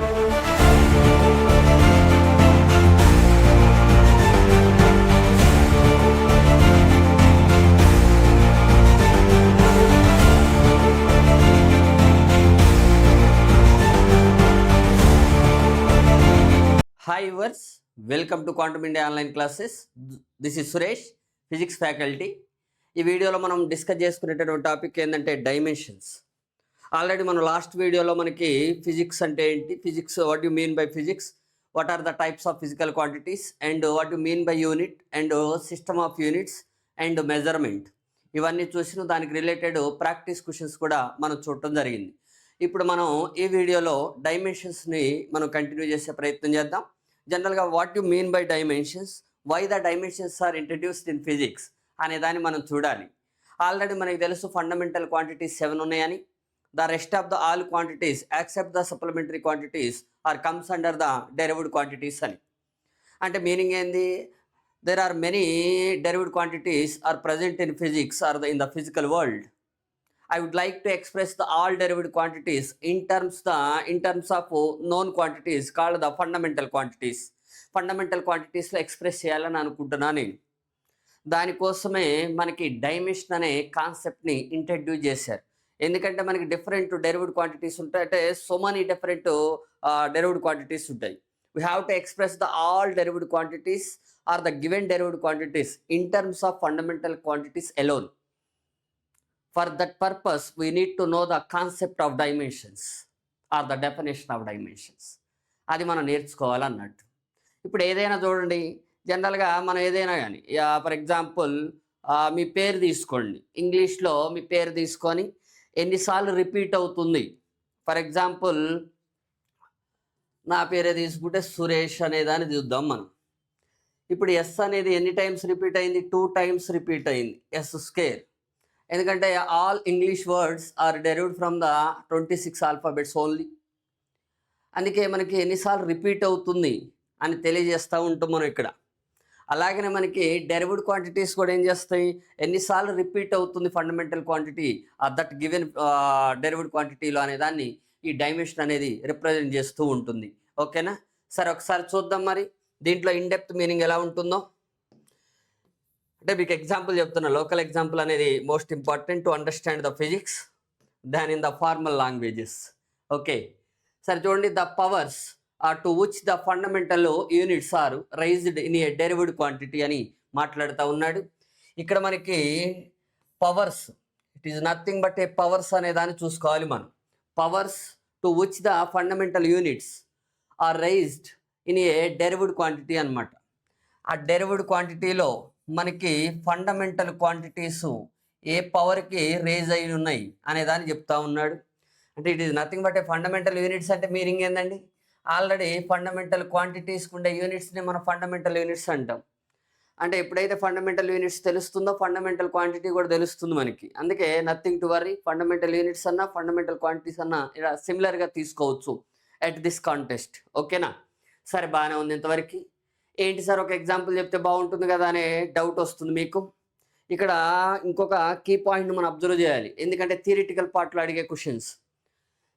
Hi viewers, welcome to Quantum India online classes. This is Suresh, physics faculty. ఈ వీడియోలో మనం discuss చేసుకునేటటువంటి topic ఏంటంటే డైమెన్షన్స్. ఆల్రెడీ మనం లాస్ట్ వీడియోలో మనకి ఫిజిక్స్ అంటే ఏంటి, physics what you mean by physics, what are the types of physical quantities and what you mean by unit and system of units and measurement, ఇవన్నీ చూసిన దానికి రిలేటెడ్ ప్రాక్టీస్ క్వశ్చన్స్ కూడా మనం చూడటం జరిగింది. ఇప్పుడు మనం ఈ వీడియోలో డైమెన్షన్స్ని మనం కంటిన్యూ చేసే ప్రయత్నం చేద్దాం. జనరల్గా what you mean by dimensions, why the dimensions are introduced in physics అనే దాన్ని మనం చూడాలి. ఆల్రెడీ మనకి తెలుసు ఫండమెంటల్ క్వాంటిటీస్ 7 ఉన్నాయని, the rest of the all quantities except the supplementary quantities are comes under the derived quantities అని. అంటే meaning ఏంది, there are many derived quantities are present in physics or in the physical world. I would like to express the all derived quantities in terms of known quantities called the fundamental quantities. Fundamental quantities లో express చేయాలని అనుకుంటున్నాను నేను. దానికోసమే మనకి dimension అనే కాన్సెప్ట్ని introduce చేశారు. ఎందుకంటే మనకి డిఫరెంట్ డెరివ్డ్ క్వాంటిటీస్ ఉంటాయి, అంటే so many different derived quantities ఉంటాయి. We have to express the all derived quantities or the given derived quantities in terms of fundamental quantities alone. For that purpose, we need to know the concept of dimensions or the definition of dimensions. అది మనం నేర్చుకోవాలన్నట్టు. ఇప్పుడు ఏదైనా చూడండి, జనరల్గా మనం ఏదైనా కానీ for example మీ పేరు తీసుకోండి, ఇంగ్లీష్లో మీ పేరు తీసుకొని ఎన్నిసార్లు రిపీట్ అవుతుంది. ఫర్ ఎగ్జాంపుల్ నా పేరే తీసుకుంటే సురేష్ అనేదాన్ని చూద్దాం మనం. ఇప్పుడు ఎస్ అనేది ఎన్ని టైమ్స్ రిపీట్ అయింది, 2 times రిపీట్ అయింది, ఎస్ స్క్వేర్. ఎందుకంటే all English words are derived from the 26 alphabets only. అందుకే మనకి ఎన్నిసార్లు రిపీట్ అవుతుంది అని తెలియజేస్తూ ఉంటాం మనం ఇక్కడ. అలాగనే మనకి డెరివ్డ్ క్వాంటిటీస్ కూడా ఏం చేస్తాయి, ఎన్నిసార్లు రిపీట్ అవుతుంది fundamental quantity that given derived క్వాంటిటీలో అనే దాన్ని ఈ డైమెన్షన్ అనేది రిప్రజెంట్ చేస్తూ ఉంటుంది. ఓకేనా, సరే ఒకసారి చూద్దాం మరి దీంట్లో ఇన్ డెప్త్ మీనింగ్ ఎలా ఉంటుందో. అంటే మీకు ఎగ్జాంపుల్ చెప్తున్నా, లోకల్ ఎగ్జాంపుల్ అనేది most important to understand the physics than in the formal languages. Okay, సరే చూడండి, the powers to which the fundamental units are raised in a derived quantity అని మాట్లాడుతూ ఉన్నాడు. ఇక్కడ మనకి powers, it is nothing but a powers అనే దాన్ని చూసుకోవాలి మనం. Powers to which the fundamental units are raised in a derived quantity అనమాట. ఆ డెరివ్డ్ క్వాంటిటీలో మనకి ఫండమెంటల్ క్వాంటిటీస్ ఏ పవర్కి రేజ్ అయి ఉన్నాయి అనే దాన్ని చెప్తా ఉన్నాడు. అంటే it is nothing but a fundamental units అంటే మీనింగ్ ఏందండి, ఆల్రెడీ ఫండమెంటల్ క్వాంటిటీస్కి ఉండే యూనిట్స్ని మనం ఫండమెంటల్ యూనిట్స్ అంటాం. అంటే ఎప్పుడైతే ఫండమెంటల్ యూనిట్స్ తెలుస్తుందో ఫండమెంటల్ క్వాంటిటీ కూడా తెలుస్తుంది మనకి. అందుకే nothing to worry, fundamental units అన్నా ఫండమెంటల్ క్వాంటిటీస్ అన్నా ఇలా సిమిలర్గా తీసుకోవచ్చు ఎట్ దిస్ కాంటెస్ట్. ఓకేనా, సరే బాగానే ఉంది ఇంతవరకు. ఏంటి సార్ ఒక ఎగ్జాంపుల్ చెప్తే బాగుంటుంది కదా అనే డౌట్ వస్తుంది మీకు. ఇక్కడ ఇంకొక కీ పాయింట్ని మనం అబ్జర్వ్ చేయాలి, ఎందుకంటే థియరిటికల్ పార్ట్లో అడిగే క్వశ్చన్స్.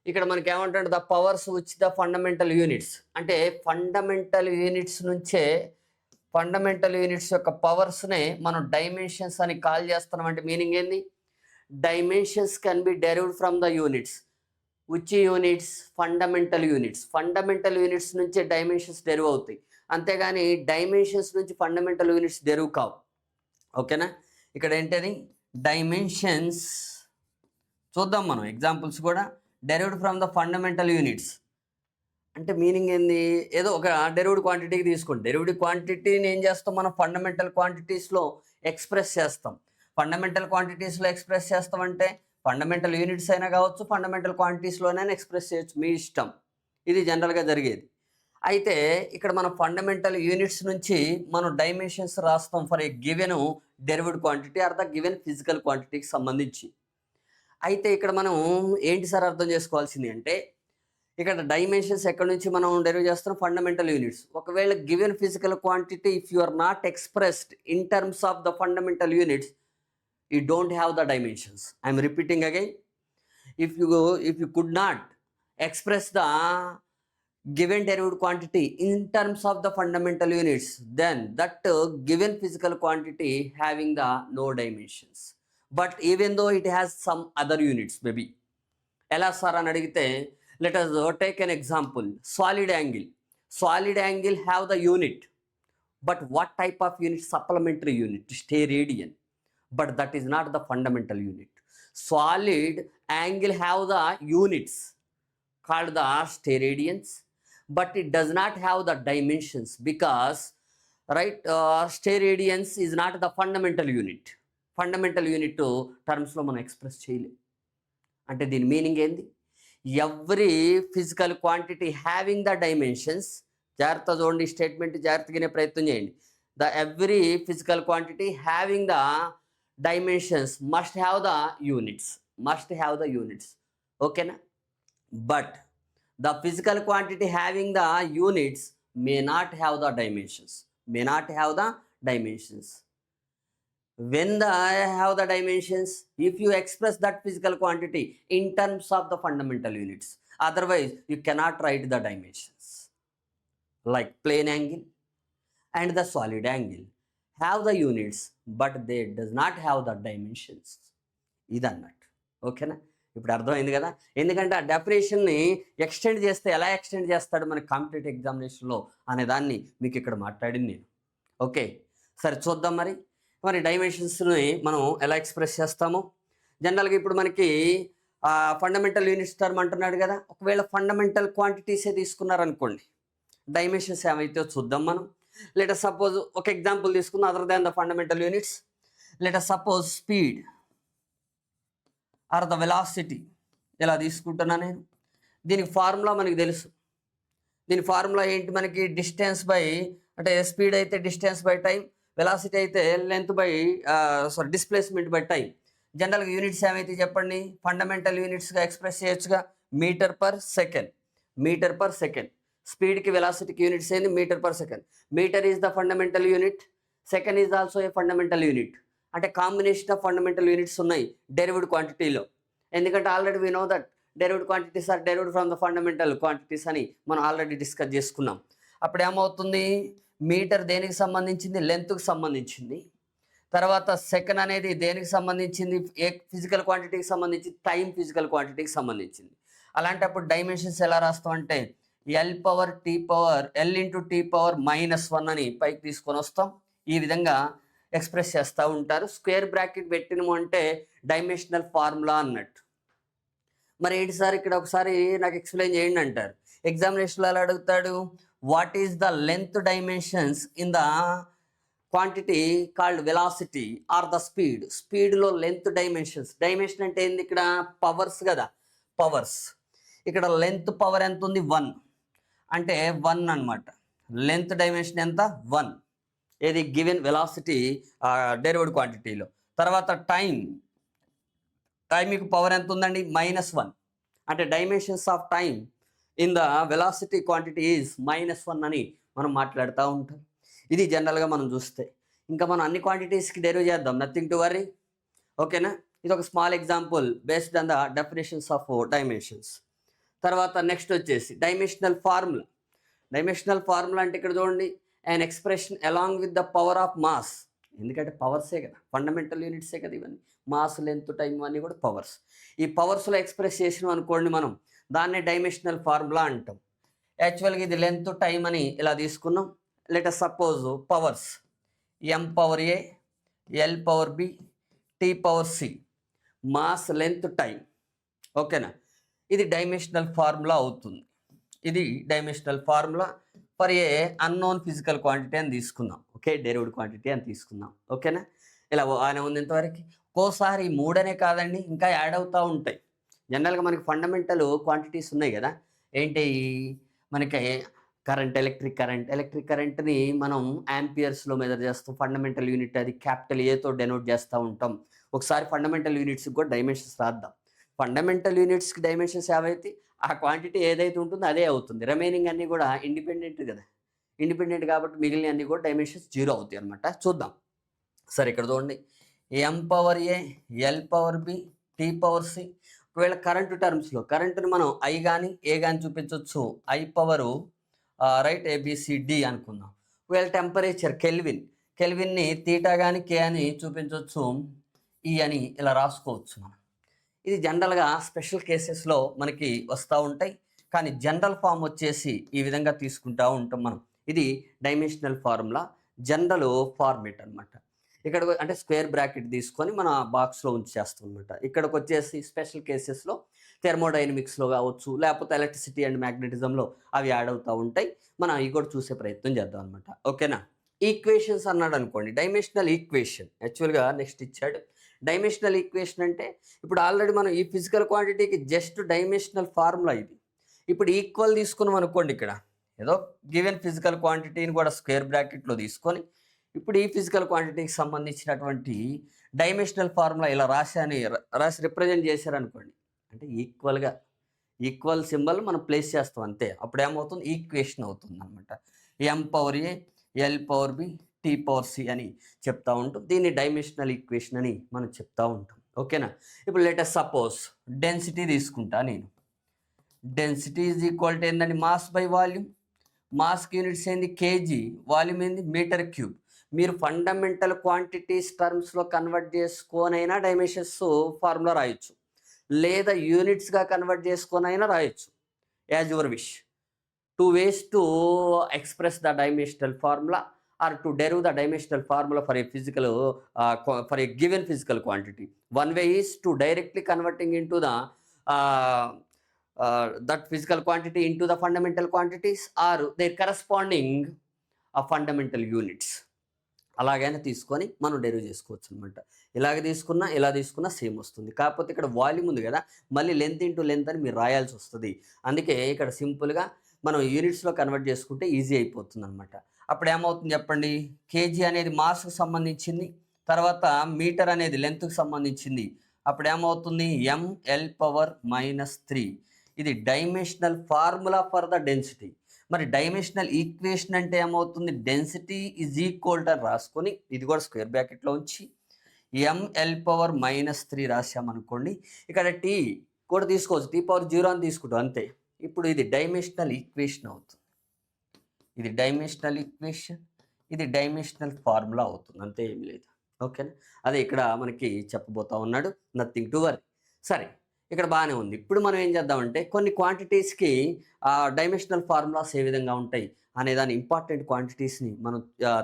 ఇక్కడ మనకి ఏమంటాడు, the powers which the fundamental units, అంటే ఫండమెంటల్ యూనిట్స్ నుంచే ఫండమెంటల్ యూనిట్స్ యొక్క పవర్స్నే మనం డైమెన్షన్స్ అని కాల్ చేస్తున్నాం. అంటే మీనింగ్ ఏంది, dimensions can be derived from the units. Which units, fundamental units. Fundamental units నుంచే డైమెన్షన్స్ డెరివ్ అవుతాయి, అంతేగాని డైమెన్షన్స్ నుంచి ఫండమెంటల్ యూనిట్స్ డెరివ్ కావు. ఓకేనా, ఇక్కడ ఏంటది డైమెన్షన్స్ చూద్దాం మనం ఎగ్జాంపుల్స్ కూడా. Derived from the fundamental units అంటే మీనింగ్ ఏంది, ఏదో ఒక డెరివ్డ్ క్వాంటిటీకి తీసుకోండి. డెరివ్డ్ క్వాంటిటీని ఏం చేస్తాం మనం ఫండమెంటల్ క్వాంటిటీస్లో ఎక్స్ప్రెస్ చేస్తాం. ఫండమెంటల్ క్వాంటిటీస్లో ఎక్స్ప్రెస్ చేస్తామంటే ఫండమెంటల్ యూనిట్స్ అయినా కావచ్చు, ఫండమెంటల్ క్వాంటిటీస్లోనైనా ఎక్స్ప్రెస్ చేయొచ్చు, మీ ఇష్టం. ఇది జనరల్గా జరిగేది. అయితే ఇక్కడ మనం ఫండమెంటల్ యూనిట్స్ నుంచి మనం డైమెన్షన్స్ రాస్తాం for a given derived quantity or the given physical క్వాంటిటీకి సంబంధించి. అయితే ఇక్కడ మనం ఏంటి సార్ అర్థం చేసుకోవాల్సింది అంటే, ఇక్కడ డైమెన్షన్స్ ఎక్కడి నుంచి మనం డెరివ్ చేస్తున్నాం, ఫండమెంటల్ యూనిట్స్. ఒకవేళ given physical quantity if you are not expressed in terms of the fundamental units, you don't have the dimensions. I am repeating again, if you could not express the given derived quantity in terms of the fundamental units, then that given physical quantity having the no dimensions, but even though it has some other units maybe. ఎలా sir అని అడిగితే let us take an example. Solid angle have the unit, but what type of unit? Supplementary unit, steradian, but that is not the fundamental unit. Solid angle have the units called the steradians, but it does not have the dimensions because right, steradians is not the fundamental unit. Fundamental unit terms లో మనం express చేయలేం. అంటే దీని meaning ఏంది? Every physical quantity having the dimensions, జాగ్రత్త చూడండి statement, జాగ్రత్తగానే ప్రయత్నం చేయండి. The every physical quantity having the dimensions must have the units, ఓకేనా? But the physical quantity having the units may not have the dimensions. When they have the dimensions, if you express that physical quantity in terms of the fundamental units, otherwise you cannot write the dimensions. Like plane angle and the solid angle have the units, but they does not have the dimensions. ఇదన్నట్టు, ఓకేనా? ఇప్పుడు అర్థమైంది కదా? ఎందుకంటే ఆ డెఫినేషన్ని extend చేస్తే ఎలా extend చేస్తాడు మనకి కాంపిటేటివ్ ఎగ్జామినేషన్లో అనే దాన్ని మీకు ఇక్కడ మాట్లాడింది నేను. ఓకే, సరే చూద్దాం మరి డైమెన్షన్స్ని మనం ఎలా ఎక్స్ప్రెస్ చేస్తాము. జనరల్గా ఇప్పుడు మనకి ఫండమెంటల్ యూనిట్స్ టర్మ్ అంటున్నాడు కదా, ఒకవేళ ఫండమెంటల్ క్వాంటిటీసే తీసుకున్నారనుకోండి, డైమెన్షన్స్ ఏమైతే చూద్దాం మనం. లెట్ సపోజ్ ఒక ఎగ్జాంపుల్ తీసుకుందాం other than the fundamental units. Let suppose speed or the velocity ఇలా తీసుకుంటున్నా నేను. దీనికి ఫార్ములా మనకి తెలుసు. దీని ఫార్ములా ఏంటి మనకి? డిస్టెన్స్ బై, అంటే స్పీడ్ అయితే డిస్టెన్స్ బై టైం, వెలాసిటీ అయితే length by displacement by time. జనరల్గా యూనిట్స్ ఏమైతే చెప్పండి? ఫండమెంటల్ యూనిట్స్గా ఎక్స్ప్రెస్ చేయొచ్చుగా, మీటర్ పర్ సెకండ్. స్పీడ్కి వెలాసిటీకి యూనిట్స్ ఏంది? Metre per second. Metre is the fundamental unit, second is also a fundamental unit. అంటే కాంబినేషన్ ఆఫ్ ఫండమెంటల్ యూనిట్స్ ఉన్నాయి డెరివ్డ్ క్వాంటిటీలో. ఎందుకంటే already we know that derived quantities are derived from the fundamental quantities అని మనం already discuss చేసుకున్నాం. అప్పుడు ఏమవుతుంది? Metre దేనికి సంబంధించింది? లెంత్కి సంబంధించింది. తర్వాత సెకండ్ అనేది దేనికి సంబంధించింది? ఏ ఫిజికల్ క్వాంటిటీకి సంబంధించి? టైం ఫిజికల్ క్వాంటిటీకి సంబంధించింది. అలాంటప్పుడు డైమెన్షన్స్ ఎలా రాస్తాం అంటే ఎల్ ఇంటూ టీ పవర్ -1 అని పైకి తీసుకొని వస్తాం. ఈ విధంగా ఎక్స్ప్రెస్ చేస్తూ ఉంటారు. స్క్వేర్ బ్రాకెట్ పెట్టినము అంటే డైమెన్షనల్ ఫార్ములా అన్నట్టు. మరి ఏంటి సార్ ఇక్కడ ఒకసారి నాకు ఎక్స్ప్లెయిన్ చేయండి అంటారు. ఎగ్జామినేషన్లో ఎలా అడుగుతాడు? What is the length dimensions in the quantity called velocity or the speed. స్పీడ్లో లెంత్ డైమెన్షన్స్. డైమెన్షన్ అంటే ఏంది? ఇక్కడ పవర్స్ కదా, పవర్స్. ఇక్కడ లెంత్ పవర్ ఎంత ఉంది? 1, అంటే 1 అనమాట. లెంత్ డైమెన్షన్ ఎంత? 1. ఏది? గివెన్ వెలాసిటీ డెరివ్డ్ క్వాంటిటీలో. తర్వాత టైంకి పవర్ ఎంత ఉందండి? -1. అంటే dimensions of time in the velocity quantity is -1 అని మనం మాట్లాడుతూ ఉంటాం. ఇది జనరల్గా మనం చూస్తే. ఇంకా మనం అన్ని క్వాంటిటీస్కి డెరివ్ చేద్దాం, నథింగ్ టు వరీ, ఓకేనా? ఇది ఒక small example based on the definitions of dimensions. తర్వాత నెక్స్ట్ వచ్చేసి డైమెన్షనల్ ఫార్ములా అంటే ఇక్కడ చూడండి, an expression along with the power of mass. ఎందుకంటే పవర్సే కదా, ఫండమెంటల్ యూనిట్సే కదా ఇవన్నీ. మాస్, లెంత్, టైం అన్నీ కూడా పవర్స్. ఈ పవర్స్లో ఎక్స్ప్రెస్ చేసినాం అనుకోండి మనం, దాన్నే డైమెన్షనల్ ఫార్ములా అంటాం. యాక్చువల్గా ఇది లెంత్, టైం అని ఇలా తీసుకున్నాం. Let us suppose powers m power a, l power b, t power c, mass, length, time, ఓకేనా? ఇది డైమెన్షనల్ ఫార్ములా అవుతుంది. ఇది dimensional formula for a unknown physical quantity అని తీసుకుందాం. ఓకే, డెరివ్డ్ క్వాంటిటీ అని తీసుకుందాం, ఓకేనా? ఇలా ఆయన ఉంది ఇంతవరకు. ఒక్కోసారి 3 అనే కాదండి, ఇంకా యాడ్ అవుతూ ఉంటాయి. జనరల్గా మనకి ఫండమెంటల్ క్వాంటిటీస్ ఉన్నాయి కదా, ఏంటి మనకి కరెంట్, ఎలక్ట్రిక్ కరెంట్ని మనం యాంపియర్స్లో మెజర్ చేస్తాం. ఫండమెంటల్ యూనిట్ అది క్యాపిటల్ ఏతో డెనోట్ చేస్తూ ఉంటాం. ఒకసారి ఫండమెంటల్ యూనిట్స్కి కూడా డైమెన్షన్స్ రాద్దాం. ఫండమెంటల్ యూనిట్స్కి డైమెన్షన్స్ ఏవైతే ఆ క్వాంటిటీ ఏదైతే ఉంటుందో అదే అవుతుంది. రిమైనింగ్ అన్నీ కూడా ఇండిపెండెంట్ కదా, ఇండిపెండెంట్ కాబట్టి మిగిలిన అన్నీ కూడా డైమెన్షన్స్ 0 అవుతాయి అనమాట. చూద్దాం. సరే ఇక్కడ చూడండి, m power a, l power b, t power c. ఒకవేళ కరెంటు టర్మ్స్లో కరెంటుని మనం ఐ కానీ ఏ కానీ చూపించవచ్చు, ఐ పవరు రైట్ ఏబిసిడి అనుకుందాం. ఒకవేళ టెంపరేచర్ కెల్విన్ని తీటా కానీ కే అని చూపించవచ్చు, ఈ అని ఇలా రాసుకోవచ్చు మనం. ఇది జనరల్గా స్పెషల్ కేసెస్లో మనకి వస్తూ ఉంటాయి, కానీ జనరల్ ఫామ్ వచ్చేసి ఈ విధంగా తీసుకుంటూ ఉంటాం మనం. ఇది డైమెన్షనల్ ఫార్ములా, జనరల్ ఫార్మేట్ అనమాట. ఇక్కడ అంటే స్క్వేర్ బ్రాకెట్ తీసుకొని మన బాక్స్లో ఉంచేస్తాం అనమాట. ఇక్కడికి వచ్చేసి స్పెషల్ కేసెస్లో థెర్మోడైనమిక్స్లో కావచ్చు, లేకపోతే ఎలక్ట్రిసిటీ అండ్ మ్యాగ్నెటిజంలో అవి యాడ్ అవుతూ ఉంటాయి. మనం అవి కూడా చూసే ప్రయత్నం చేద్దాం అనమాట. ఓకేనా. ఈక్వేషన్స్ అన్నాడు అనుకోండి, డైమెన్షనల్ ఈక్వేషన్ యాక్చువల్గా నెక్స్ట్ ఇచ్చాడు. డైమెన్షనల్ ఈక్వేషన్ అంటే ఇప్పుడు ఆల్రెడీ మనం ఈ ఫిజికల్ క్వాంటిటీకి జస్ట్ డైమెన్షనల్ ఫార్ములా ఇది. ఇప్పుడు ఈక్వల్ తీసుకున్నాం అనుకోండి, ఇక్కడ ఏదో గివెన్ ఫిజికల్ క్వాంటిటీని కూడా స్క్వేర్ బ్రాకెట్లో తీసుకొని ఇప్పుడు ఈ ఫిజికల్ క్వాంటిటీకి సంబంధించినటువంటి డైమెన్షనల్ ఫార్ములా ఇలా రాసి రిప్రజెంట్ చేశారనుకోండి, అంటే ఈక్వల్ సింబల్ మనం ప్లేస్ చేస్తాం అంతే. అప్పుడు ఏమవుతుంది, ఈక్వేషన్ అవుతుంది అనమాట. M power A, L power B, T power C అని చెప్తా ఉంటాం. దీన్ని డైమెన్షనల్ ఈక్వేషన్ అని మనం చెప్తా ఉంటాం. ఓకేనా. ఇప్పుడు లెటస్ సపోజ్ డెన్సిటీ తీసుకుంటా నేను. డెన్సిటీ ఈజ్ ఈక్వల్ టు ఏంటంటే మాస్ బై వాల్యూమ్. మాస్కి యూనిట్స్ ఏంది కేజీ, వాల్యూమ్ ఏంది మీటర్ క్యూబ్. మీరు ఫండమెంటల్ క్వాంటిటీస్ టర్మ్స్లో కన్వర్ట్ చేసుకోనైనా డైమెన్షన్స్ ఫార్ములా రాయొచ్చు, లేదా యూనిట్స్గా కన్వర్ట్ చేసుకొనైనా రాయొచ్చు, as your wish. 2 ways to express the dimensional formula or to derive the dimensional formula for a given physical quantity. One way is to directly converting into the that physical quantity into the fundamental quantities or their corresponding fundamental units. అలాగైనా తీసుకొని మనం derive చేసుకోవచ్చు అనమాట. ఇలా తీసుకున్నా same వస్తుంది. కాకపోతే ఇక్కడ వాల్యూమ్ ఉంది కదా, మళ్ళీ లెంత్ ఇంటూ లెంత్ అని మీరు రాయాల్సి వస్తుంది. అందుకే ఇక్కడ సింపుల్గా మనం యూనిట్స్లో కన్వర్ట్ చేసుకుంటే ఈజీ అయిపోతుంది అనమాట. అప్పుడు ఏమవుతుంది చెప్పండి, కేజీ అనేది మాస్కు సంబంధించింది, తర్వాత మీటర్ అనేది లెంత్కి సంబంధించింది. అప్పుడు ఏమవుతుంది, ఎంఎల్ పవర్ -3. ఇది dimensional formula for the density. మరి డైమెన్షనల్ ఈక్వేషన్ అంటే ఏమవుతుంది, డెన్సిటీ ఈజ్ ఈక్వల్ టు రాసుకొని ఇది కూడా స్క్వేర్ బ్రాకెట్లో ఉంచి ఎంఎల్ పవర్ -3 రాసామనుకోండి. ఇక్కడ టీ కూడా తీసుకోవచ్చు, టీ పవర్ 0 అని తీసుకుంటాం అంతే. ఇప్పుడు ఇది డైమెన్షనల్ ఈక్వేషన్ అవుతుంది. ఇది డైమెన్షనల్ ఈక్వేషన్, ఇది డైమెన్షనల్ ఫార్ములా అవుతుంది, అంతే, ఏమి లేదు. ఓకేనా. అదే ఇక్కడ మనకి చెప్పబోతా ఉన్నాడు, నథింగ్ టు వరీ. సరే, ఇక్కడ బాగానే ఉంది. ఇప్పుడు మనం ఏం చేద్దామంటే కొన్ని క్వాంటిటీస్కి డైమెన్షనల్ ఫార్ములాస్ ఏ విధంగా ఉంటాయి అనే దాని ఇంపార్టెంట్ క్వాంటిటీస్ని మనం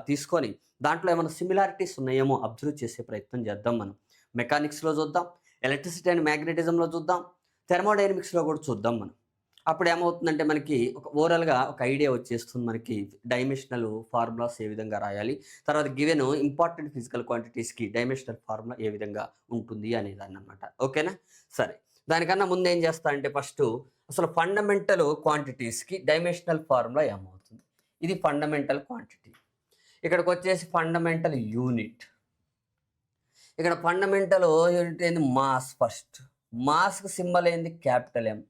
తీసుకొని దాంట్లో ఏమైనా సిమిలారిటీస్ ఉన్నాయేమో అబ్జర్వ్ చేసే ప్రయత్నం చేద్దాం. మనం మెకానిక్స్లో చూద్దాం, ఎలక్ట్రిసిటీ అండ్ మ్యాగ్నెటిజంలో చూద్దాం, థెర్మోడైనమిక్స్లో కూడా చూద్దాం మనం. అప్పుడు ఏమవుతుందంటే మనకి ఓవరాల్గా ఒక ఐడియా వచ్చేస్తుంది, మనకి డైమెన్షనల్ ఫార్ములాస్ ఏ విధంగా రాయాలి, తర్వాత గివెన్ ఇంపార్టెంట్ ఫిజికల్ క్వాంటిటీస్కి డైమెన్షనల్ ఫార్ములా ఏ విధంగా ఉంటుంది అనేదాన్ని అనమాట. ఓకేనా. సరే, దానికన్నా ముందు ఏం చేస్తా అంటే ఫస్ట్ అసలు ఫండమెంటల్ క్వాంటిటీస్కి డైమెన్షనల్ ఫార్ములా ఏమవుతుంది. ఇది ఫండమెంటల్ క్వాంటిటీ. ఇక్కడికి వచ్చేసి ఫండమెంటల్ యూనిట్. ఇక్కడ ఫండమెంటల్ యూనిట్ ఏంది, మాస్. ఫస్ట్ మాస్కి సింబల్ ఏంది, క్యాపిటల్ ఎం.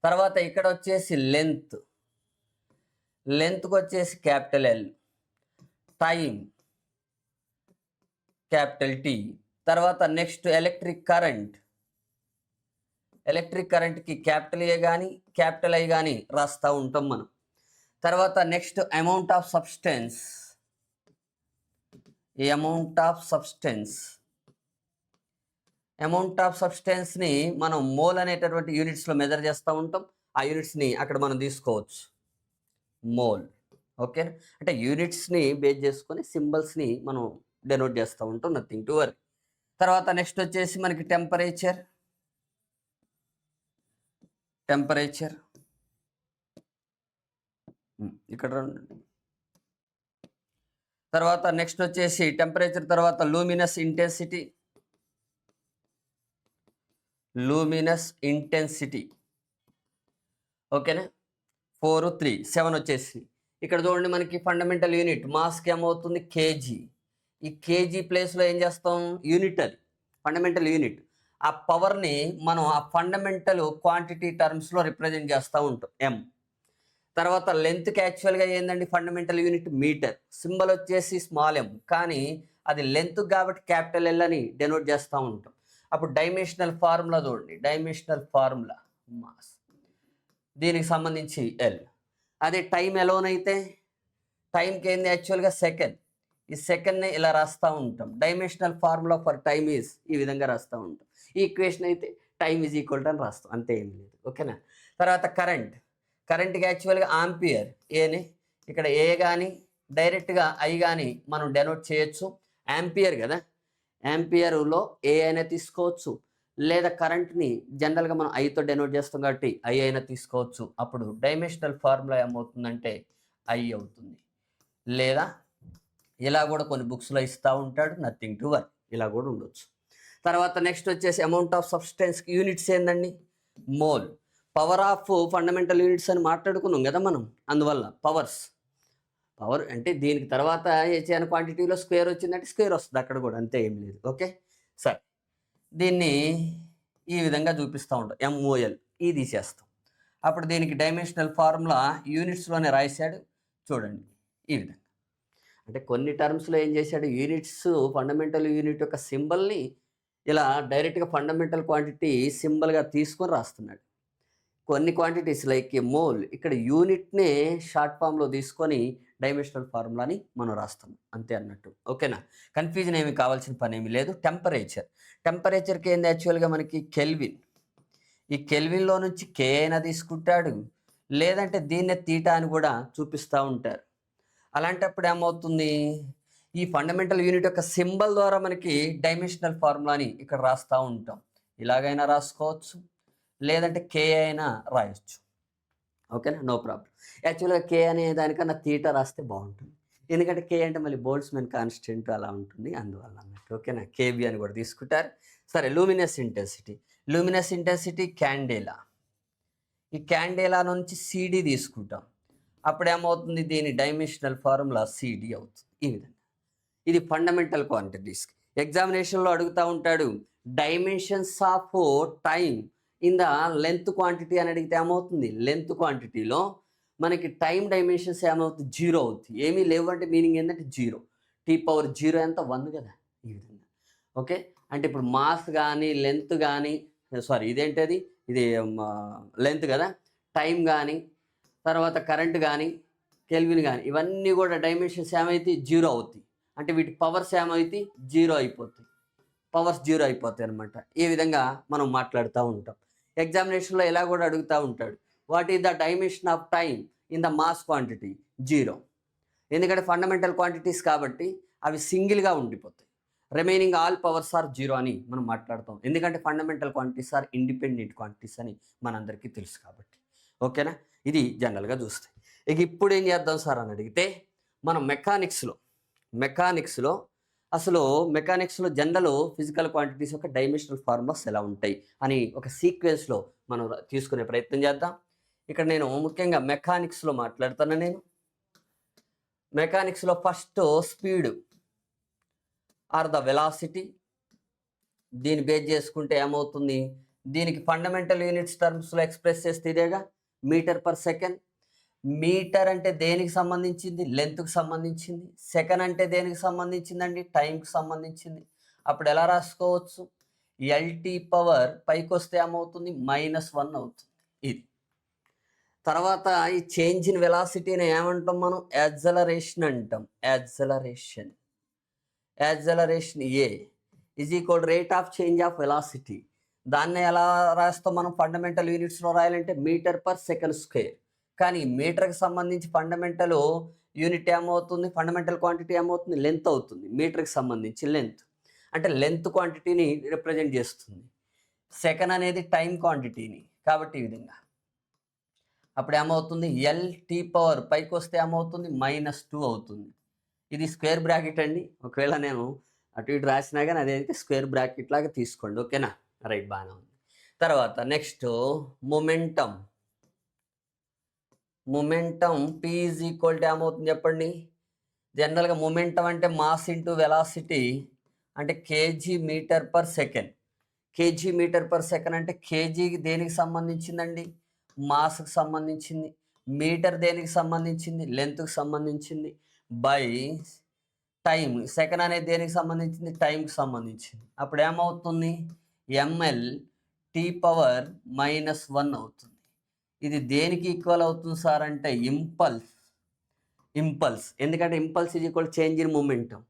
తర్వాత ఇక్కడ వచ్చేసి లెంత్కి వచ్చేసి capital L. Time capital T. తర్వాత నెక్స్ట్ ఎలక్ట్రిక్ కరెంట్కి క్యాపిటల్ ఏ కానీ క్యాపిటల్ ఐ కానీ రాస్తూ ఉంటాం మనం. తర్వాత నెక్స్ట్ అమౌంట్ ఆఫ్ సబ్స్టెన్స్ని మనం మోల్ అనేటటువంటి యూనిట్స్లో మెజర్ చేస్తూ ఉంటాం. ఆ యూనిట్స్ని అక్కడ మనం తీసుకోవచ్చు, మోల్. ఓకే, అంటే యూనిట్స్ని బేస్ చేసుకొని సింబల్స్ని మనం డెనోట్ చేస్తూ ఉంటాం, నథింగ్ టు వరీ. తర్వాత నెక్స్ట్ వచ్చేసి మనకి టెంపరేచర్. ఇక్కడ తర్వాత నెక్స్ట్ వచ్చేసి టెంపరేచర్ తర్వాత లూమినస్ ఇంటెన్సిటీ. ఓకేనా. 4, 3, 7 వచ్చేసి ఇక్కడ చూడండి మనకి ఫండమెంటల్ యూనిట్ మాస్కి ఏమవుతుంది, కేజీ. ఈ కేజీ ప్లేస్లో ఏం చేస్తాం, యూనిట్, అది ఫండమెంటల్ యూనిట్. ఆ పవర్ని మనం ఆ ఫండమెంటల్ క్వాంటిటీ టర్మ్స్లో రిప్రజెంట్ చేస్తూ ఉంటాం, ఎం. తర్వాత లెంత్కి యాక్చువల్గా ఏందండి ఫండమెంటల్ యూనిట్ మీటర్. సింబల్ వచ్చేసి స్మాల్ ఎం, కానీ అది లెంత్ కాబట్టి క్యాపిటల్ ఎల్ అని డెనోట్ చేస్తూ ఉంటాం. అప్పుడు డైమెన్షనల్ ఫార్ములా చూడండి, డైమెన్షనల్ ఫార్ములా మాస్ దీనికి సంబంధించి ఎల్. అదే టైం ఎలోన్ అయితే టైంకి ఏంది యాక్చువల్గా సెకండ్, ఈ సెకండ్ని ఇలా రాస్తూ ఉంటాం. Dimensional formula for time is ఈ విధంగా రాస్తూ ఉంటాం. ఈ ఈక్వేషన్ అయితే టైమ్ ఈజ్ ఈక్వల్ టు అని రాస్తాం, అంతే ఏం లేదు. ఓకేనా. తర్వాత కరెంట్కి యాక్చువల్గా ఆంపియర్ ఏని ఇక్కడ ఏ కానీ డైరెక్ట్గా ఐ కానీ మనం డెనోట్ చేయొచ్చు. యాంపియర్ కదా, యాంపియర్లో ఏ అయినా తీసుకోవచ్చు, లేదా కరెంట్ని జనరల్గా మనం ఐతో డెనోట్ చేస్తాం కాబట్టి ఐ అయినా తీసుకోవచ్చు. అప్పుడు డైమెన్షనల్ ఫార్ములా ఏమవుతుందంటే ఐ అవుతుంది. లేదా ఇలా కూడా కొన్ని బుక్స్లో ఇస్తూ ఉంటాడు, నథింగ్ టు వరీ, ఇలా కూడా ఉండొచ్చు. తర్వాత నెక్స్ట్ వచ్చేసి అమౌంట్ ఆఫ్ సబ్స్టెన్స్కి యూనిట్స్ ఏందండి, mole. Power of fundamental units అని మాట్లాడుకున్నాం కదా మనం, అందువల్ల పవర్ అంటే దీనికి తర్వాత హెచ్ఎన్ క్వాంటిటీలో స్క్వేర్ వచ్చిందంటే స్క్వేర్ వస్తుంది అక్కడ కూడా, అంతే ఏం లేదు. ఓకే సరే, దీన్ని ఈ విధంగా చూపిస్తూ ఉంటాం, ఎంఓఎల్ ఈ తీసేస్తాం. అప్పుడు దీనికి డైమెన్షనల్ ఫార్ములా యూనిట్స్లోనే రాశాడు చూడండి ఈ విధంగా. అంటే కొన్ని టర్మ్స్లో ఏం చేశాడు, యూనిట్స్ ఫండమెంటల్ యూనిట్ యొక్క సింబల్ని ఇలా డైరెక్ట్గా ఫండమెంటల్ క్వాంటిటీ సింబల్గా తీసుకొని రాస్తున్నాడు. కొన్ని క్వాంటిటీస్ లైక్ మోల్ ఇక్కడ యూనిట్నే షార్ట్ ఫామ్లో తీసుకొని డైమెన్షనల్ ఫార్ములాని మనం రాస్తున్నాం, అంతే అన్నట్టు. ఓకేనా, కన్ఫ్యూజన్ ఏమి కావాల్సిన పని ఏమి లేదు. టెంపరేచర్కి ఏంది యాక్చువల్గా మనకి కెల్విన్. ఈ కెల్విన్లో నుంచి కే అయినా తీసుకుంటాడు, లేదంటే దీన్నే తీటా అని కూడా చూపిస్తూ ఉంటారు. అలాంటప్పుడు ఏమవుతుంది, ఈ ఫండమెంటల్ యూనిట్ యొక్క సింబల్ ద్వారా మనకి డైమెన్షనల్ ఫార్ములాని ఇక్కడ రాస్తూ ఉంటాం. ఇలాగైనా రాసుకోవచ్చు, లేదంటే కే అయినా రాయొచ్చు. ఓకేనా, నో ప్రాబ్లం. యాక్చువల్గా కే అనే దానికన్నా తీటా రాస్తే బాగుంటుంది, ఎందుకంటే కే అంటే మళ్ళీ బోల్ట్జ్మన్ కాన్స్టెంట్ అలా ఉంటుంది, అందువల్ల అన్నట్టు. ఓకేనా, కేబీ అని కూడా తీసుకుంటారు. సరే, లూమినస్ ఇంటెన్సిటీ క్యాండేలా. ఈ క్యాండేలా నుంచి సిడి తీసుకుంటాం. అప్పుడు ఏమవుతుంది, దీని డైమెన్షనల్ ఫార్ములా సిడి అవుతుంది. ఈ విధంగా ఇది ఫండమెంటల్ క్వాంటిటీస్కి ఎగ్జామినేషన్లో అడుగుతూ ఉంటాడు. Dimensions of time in the length quantity అని అడిగితే ఏమవుతుంది, లెంత్ క్వాంటిటీలో మనకి టైం డైమెన్షన్స్ ఏమవుతుంది, 0 అవుతుంది. ఏమీ లేవు అంటే మీనింగ్ ఏంటంటే 0. T⁻0 ఎంత 1 కదా, ఈ విధంగా. ఓకే, అంటే ఇప్పుడు మాస్ కానీ లెంత్ కానీ ఇదేంటది, ఇది లెంత్ కదా, టైం కానీ తర్వాత కరెంట్ కానీ కెల్విన్ కానీ ఇవన్నీ కూడా డైమెన్షన్స్ ఏమైతే 0 అవుతాయి. అంటే వీటి పవర్స్ ఏమైతే 0 అయిపోతాయి, పవర్స్ 0 అయిపోతాయి అనమాట. ఈ విధంగా మనం మాట్లాడుతూ ఉంటాం. ఎగ్జామినేషన్లో ఇలా కూడా అడుగుతూ ఉంటాడు, what is the dimension of time in the mass quantity, 0. ఎందుకంటే ఫండమెంటల్ క్వాంటిటీస్ కాబట్టి అవి సింగిల్గా ఉండిపోతాయి. రిమైనింగ్ ఆల్ పవర్స్ ఆర్ 0 అని మనం మాట్లాడతాం, ఎందుకంటే fundamental quantities are independent quantities అని మనందరికీ తెలుసు కాబట్టి. ఓకేనా, ఇది జనరల్గా చూస్తాయి. ఇక ఇప్పుడు ఏం చేద్దాం సార్ అని అడిగితే, మనం మెకానిక్స్లో అసలు మెకానిక్స్లో జనరల్ ఫిజికల్ క్వాంటిటీస్ యొక్క డైమెన్షనల్ ఫార్ములాస్ ఎలా ఉంటాయి అని ఒక సీక్వెన్స్లో మనం తీసుకునే ప్రయత్నం చేద్దాం. ఇక్కడ నేను ముఖ్యంగా మెకానిక్స్లో మాట్లాడుతాను. నేను మెకానిక్స్లో first speed or the velocity, దీన్ని బేస్ చేసుకుంటే ఏమవుతుంది, దీనికి ఫండమెంటల్ యూనిట్స్ టర్మ్స్లో ఎక్స్ప్రెస్ చేస్తే ఇదేగా మీటర్/సెకండ్. మీటర్ అంటే దేనికి సంబంధించింది, లెంత్కి సంబంధించింది. సెకండ్ అంటే దేనికి సంబంధించిందండి, టైంకి సంబంధించింది. అప్పుడు ఎలా రాసుకోవచ్చు, ఎల్టీ పవర్ పైకి వస్తే ఏమవుతుంది, -1 అవుతుంది. ఇది తర్వాత ఈ చేంజ్ ఇన్ వెలాసిటీని ఏమంటాం మనం, యాక్సలరేషన్ అంటాం. Acceleration A is equal rate of change of velocity. దాన్ని ఎలా రాస్తాం మనం, ఫండమెంటల్ యూనిట్స్లో రాయాలంటే మీటర్/సెకండ్². కానీ మీటర్కి సంబంధించి ఫండమెంటల్ యూనిట్ ఏమవుతుంది, ఫండమెంటల్ క్వాంటిటీ ఏమవుతుంది, లెంత్ అవుతుంది. మీటర్కి సంబంధించి లెంత్ అంటే లెంత్ క్వాంటిటీని రిప్రజెంట్ చేస్తుంది. సెకండ్ అనేది టైం క్వాంటిటీని, కాబట్టి ఈ విధంగా. అప్పుడు ఏమవుతుంది, ఎల్టీ పవర్ పైకి వస్తే ఏమవుతుంది, -2 అవుతుంది. ఇది స్క్వేర్ బ్రాకెట్ అండి, ఒకవేళ నేను అటు ఇటు రాసినా కానీ అదైతే స్క్వేర్ బ్రాకెట్ లాగా తీసుకోండి. ఓకేనా, రైట్, బాగానే ఉంది. తర్వాత next momentum P is equal to ఏమవుతుంది చెప్పండి. జనరల్గా మొమెంటం అంటే మాస్ ఇంటూ వెలాసిటీ, అంటే kg/సెకండ్. kg/సెకండ్ అంటే కేజీకి దేనికి సంబంధించిందండి, మాస్కి సంబంధించింది. మీటర్ దేనికి సంబంధించింది, లెంత్కి సంబంధించింది. బై టైం, సెకండ్ అనేది దేనికి సంబంధించింది, టైంకి సంబంధించింది. అప్పుడు ఏమవుతుంది, ఎంఎల్ టీ పవర్ -1 అవుతుంది. ఇది దేనికి ఈక్వల్ అవుతుంది సార్ అంటే ఇంపల్స్. ఎందుకంటే impulse is equal change in momentum.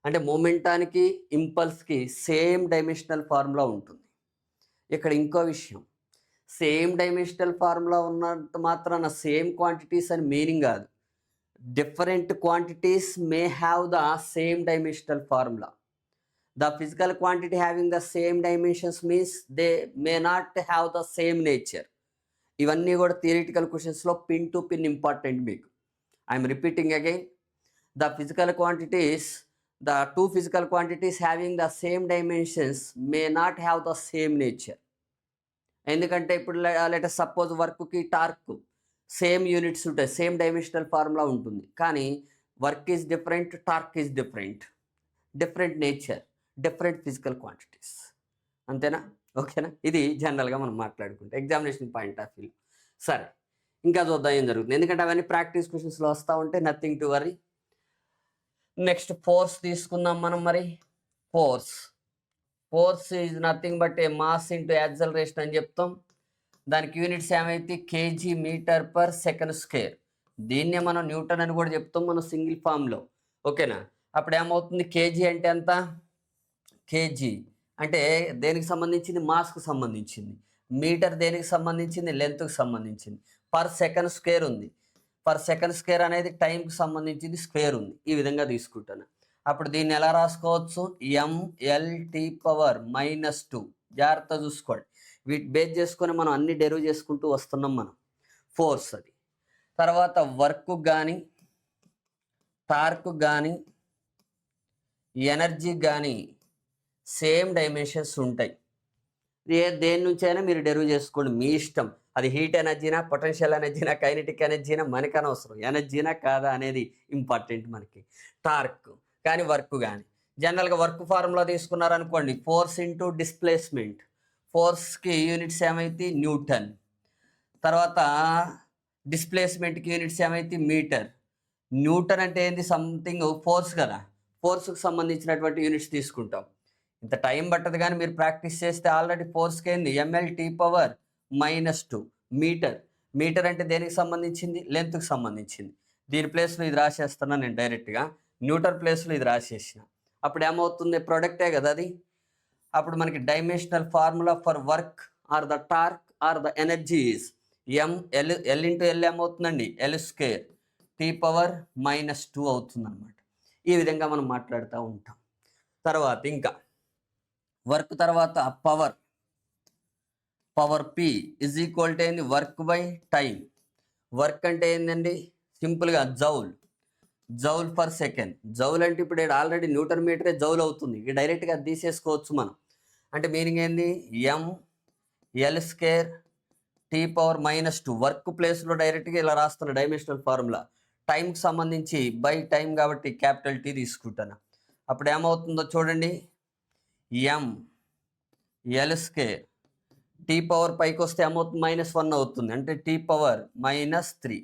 అంటే మొమెంటానికి ఇంపల్స్కి సేమ్ డైమెన్షనల్ ఫార్ములా ఉంటుంది. ఇక్కడ ఇంకో విషయం, సేమ్ డైమెన్షనల్ ఫార్ములా ఉన్నంత మాత్రాన సేమ్ క్వాంటిటీస్ అని మీనింగ్ కాదు. Different quantities may have the same dimensional formula. The physical quantity having the same dimensions means they may not have the same nature. ఇవన్నీ కూడా థియరిటికల్ క్వశ్చన్స్లో పిన్ టు పిన్ ఇంపార్టెంట్ మీకు. I'm repeating again, the two physical quantities having the same dimensions may not have the same nature. ఎందుకంటే ఇప్పుడు let suppose వర్క్కి torque same units ఉంటాయి, same dimensional formula ఉంటుంది, కానీ work is different, torque is different nature, different physical quantities. అంతేనా? ఓకేనా? ఇది జనరల్గా మనం మాట్లాడుకుంటే ఎగ్జామినేషన్ పాయింట్ ఆఫ్ వ్యూ. సరే, ఇంకా చూద్దాం ఏం జరుగుతుంది, ఎందుకంటే అవన్నీ ప్రాక్టీస్ క్వశ్చన్స్లో వస్తూ ఉంటే nothing to worry. Next force తీసుకుందాం మనం. మరి force is nothing but a mass into acceleration అని చెప్తాం. దానికి యూనిట్స్ ఏమైతే KG metre per second square. దీన్నే మనం న్యూటన్ అని కూడా చెప్తాం మనం సింగిల్ ఫామ్లో. ఓకేనా? అప్పుడు ఏమవుతుంది, కేజీ అంటే ఎంత? కేజీ అంటే దేనికి సంబంధించింది? మాస్కు సంబంధించింది. మీటర్ దేనికి సంబంధించింది? లెంత్కి సంబంధించింది. పర్ సెకండ్ స్క్వేర్ ఉంది. పర్ సెకండ్ స్క్వేర్ అనేది టైంకి సంబంధించింది, స్క్వేర్ ఉంది. ఈ విధంగా తీసుకుంటాను. అప్పుడు దీన్ని ఎలా రాసుకోవచ్చు? MLT power -2. జాగ్రత్త చూసుకోండి, వీటి బేస్ చేసుకొని మనం అన్ని డెరివ్ చేసుకుంటూ వస్తున్నాం మనం. ఫోర్స్ అది. తర్వాత వర్క్ కానీ, టార్క్ కానీ, ఎనర్జీ కానీ సేమ్ డైమెన్షన్స్ ఉంటాయి. దేని నుంచి అయినా మీరు డెరివ్ చేసుకోండి, మీ ఇష్టం. అది హీట్ ఎనర్జీనా, పొటెన్షియల్ ఎనర్జీనా, కైనెటిక్ ఎనర్జీనా మనకు అనవసరం. ఎనర్జీనా కాదా అనేది ఇంపార్టెంట్ మనకి. టార్క్ కానీ, వర్క్ కానీ. జనరల్గా వర్క్ ఫార్ములా తీసుకున్నారనుకోండి, ఫోర్స్ ఇంటూ డిస్ప్లేస్మెంట్. ఫోర్స్కి యూనిట్స్ ఏమైతే? న్యూటన్. తర్వాత డిస్ప్లేస్మెంట్కి యూనిట్స్ ఏమైతే? మీటర్. న్యూటన్ అంటే ఏంది? సంథింగ్ ఫోర్స్ కదా, ఫోర్స్కి సంబంధించినటువంటి యూనిట్స్ తీసుకుంటాం. ఇంత టైం పట్టదు, కానీ మీరు ప్రాక్టీస్ చేస్తే ఆల్రెడీ ఫోర్స్కి ఏంది? MLT power -2 metre. మీటర్ అంటే దేనికి సంబంధించింది? లెంత్కి సంబంధించింది. దీని ప్లేస్లో ఇది రాసేస్తున్నా నేను డైరెక్ట్గా, న్యూటన్ ప్లేస్లో ఇది రాసేసిన. అప్పుడు ఏమవుతుంది? ప్రొడక్టే కదా అది. అప్పుడు మనకి dimensional formula for work or the torque or the energy is L into L ఏమవుతుందండి? L² T పవర్ -2 అవుతుంది అనమాట. ఈ విధంగా మనం మాట్లాడుతూ ఉంటాం. తర్వాత ఇంకా వర్క్ తర్వాత power P is equal to ఏంది? Work by time. వర్క్ అంటే ఏంటండి? సింపుల్గా జౌల్ పర్ సెకండ్. జౌల్ అంటే ఇప్పుడు ఆల్రెడీ న్యూటన్ మీటరే జౌల్ అవుతుంది, ఇక డైరెక్ట్గా అది తీసేసుకోవచ్చు మనం. అంటే మీనింగ్ ఏంది? ML² T power -2. వర్క్ ప్లేస్లో డైరెక్ట్గా ఇలా రాస్తున్న డైమెన్షనల్ ఫార్ములా. టైంకి సంబంధించి బై టైం కాబట్టి క్యాపిటల్ T తీసుకుంటాను. అప్పుడు ఏమవుతుందో చూడండి, ML² T పవర్ పైకి వస్తే ఏమవుతుంది? -1 అవుతుంది, అంటే T power -3.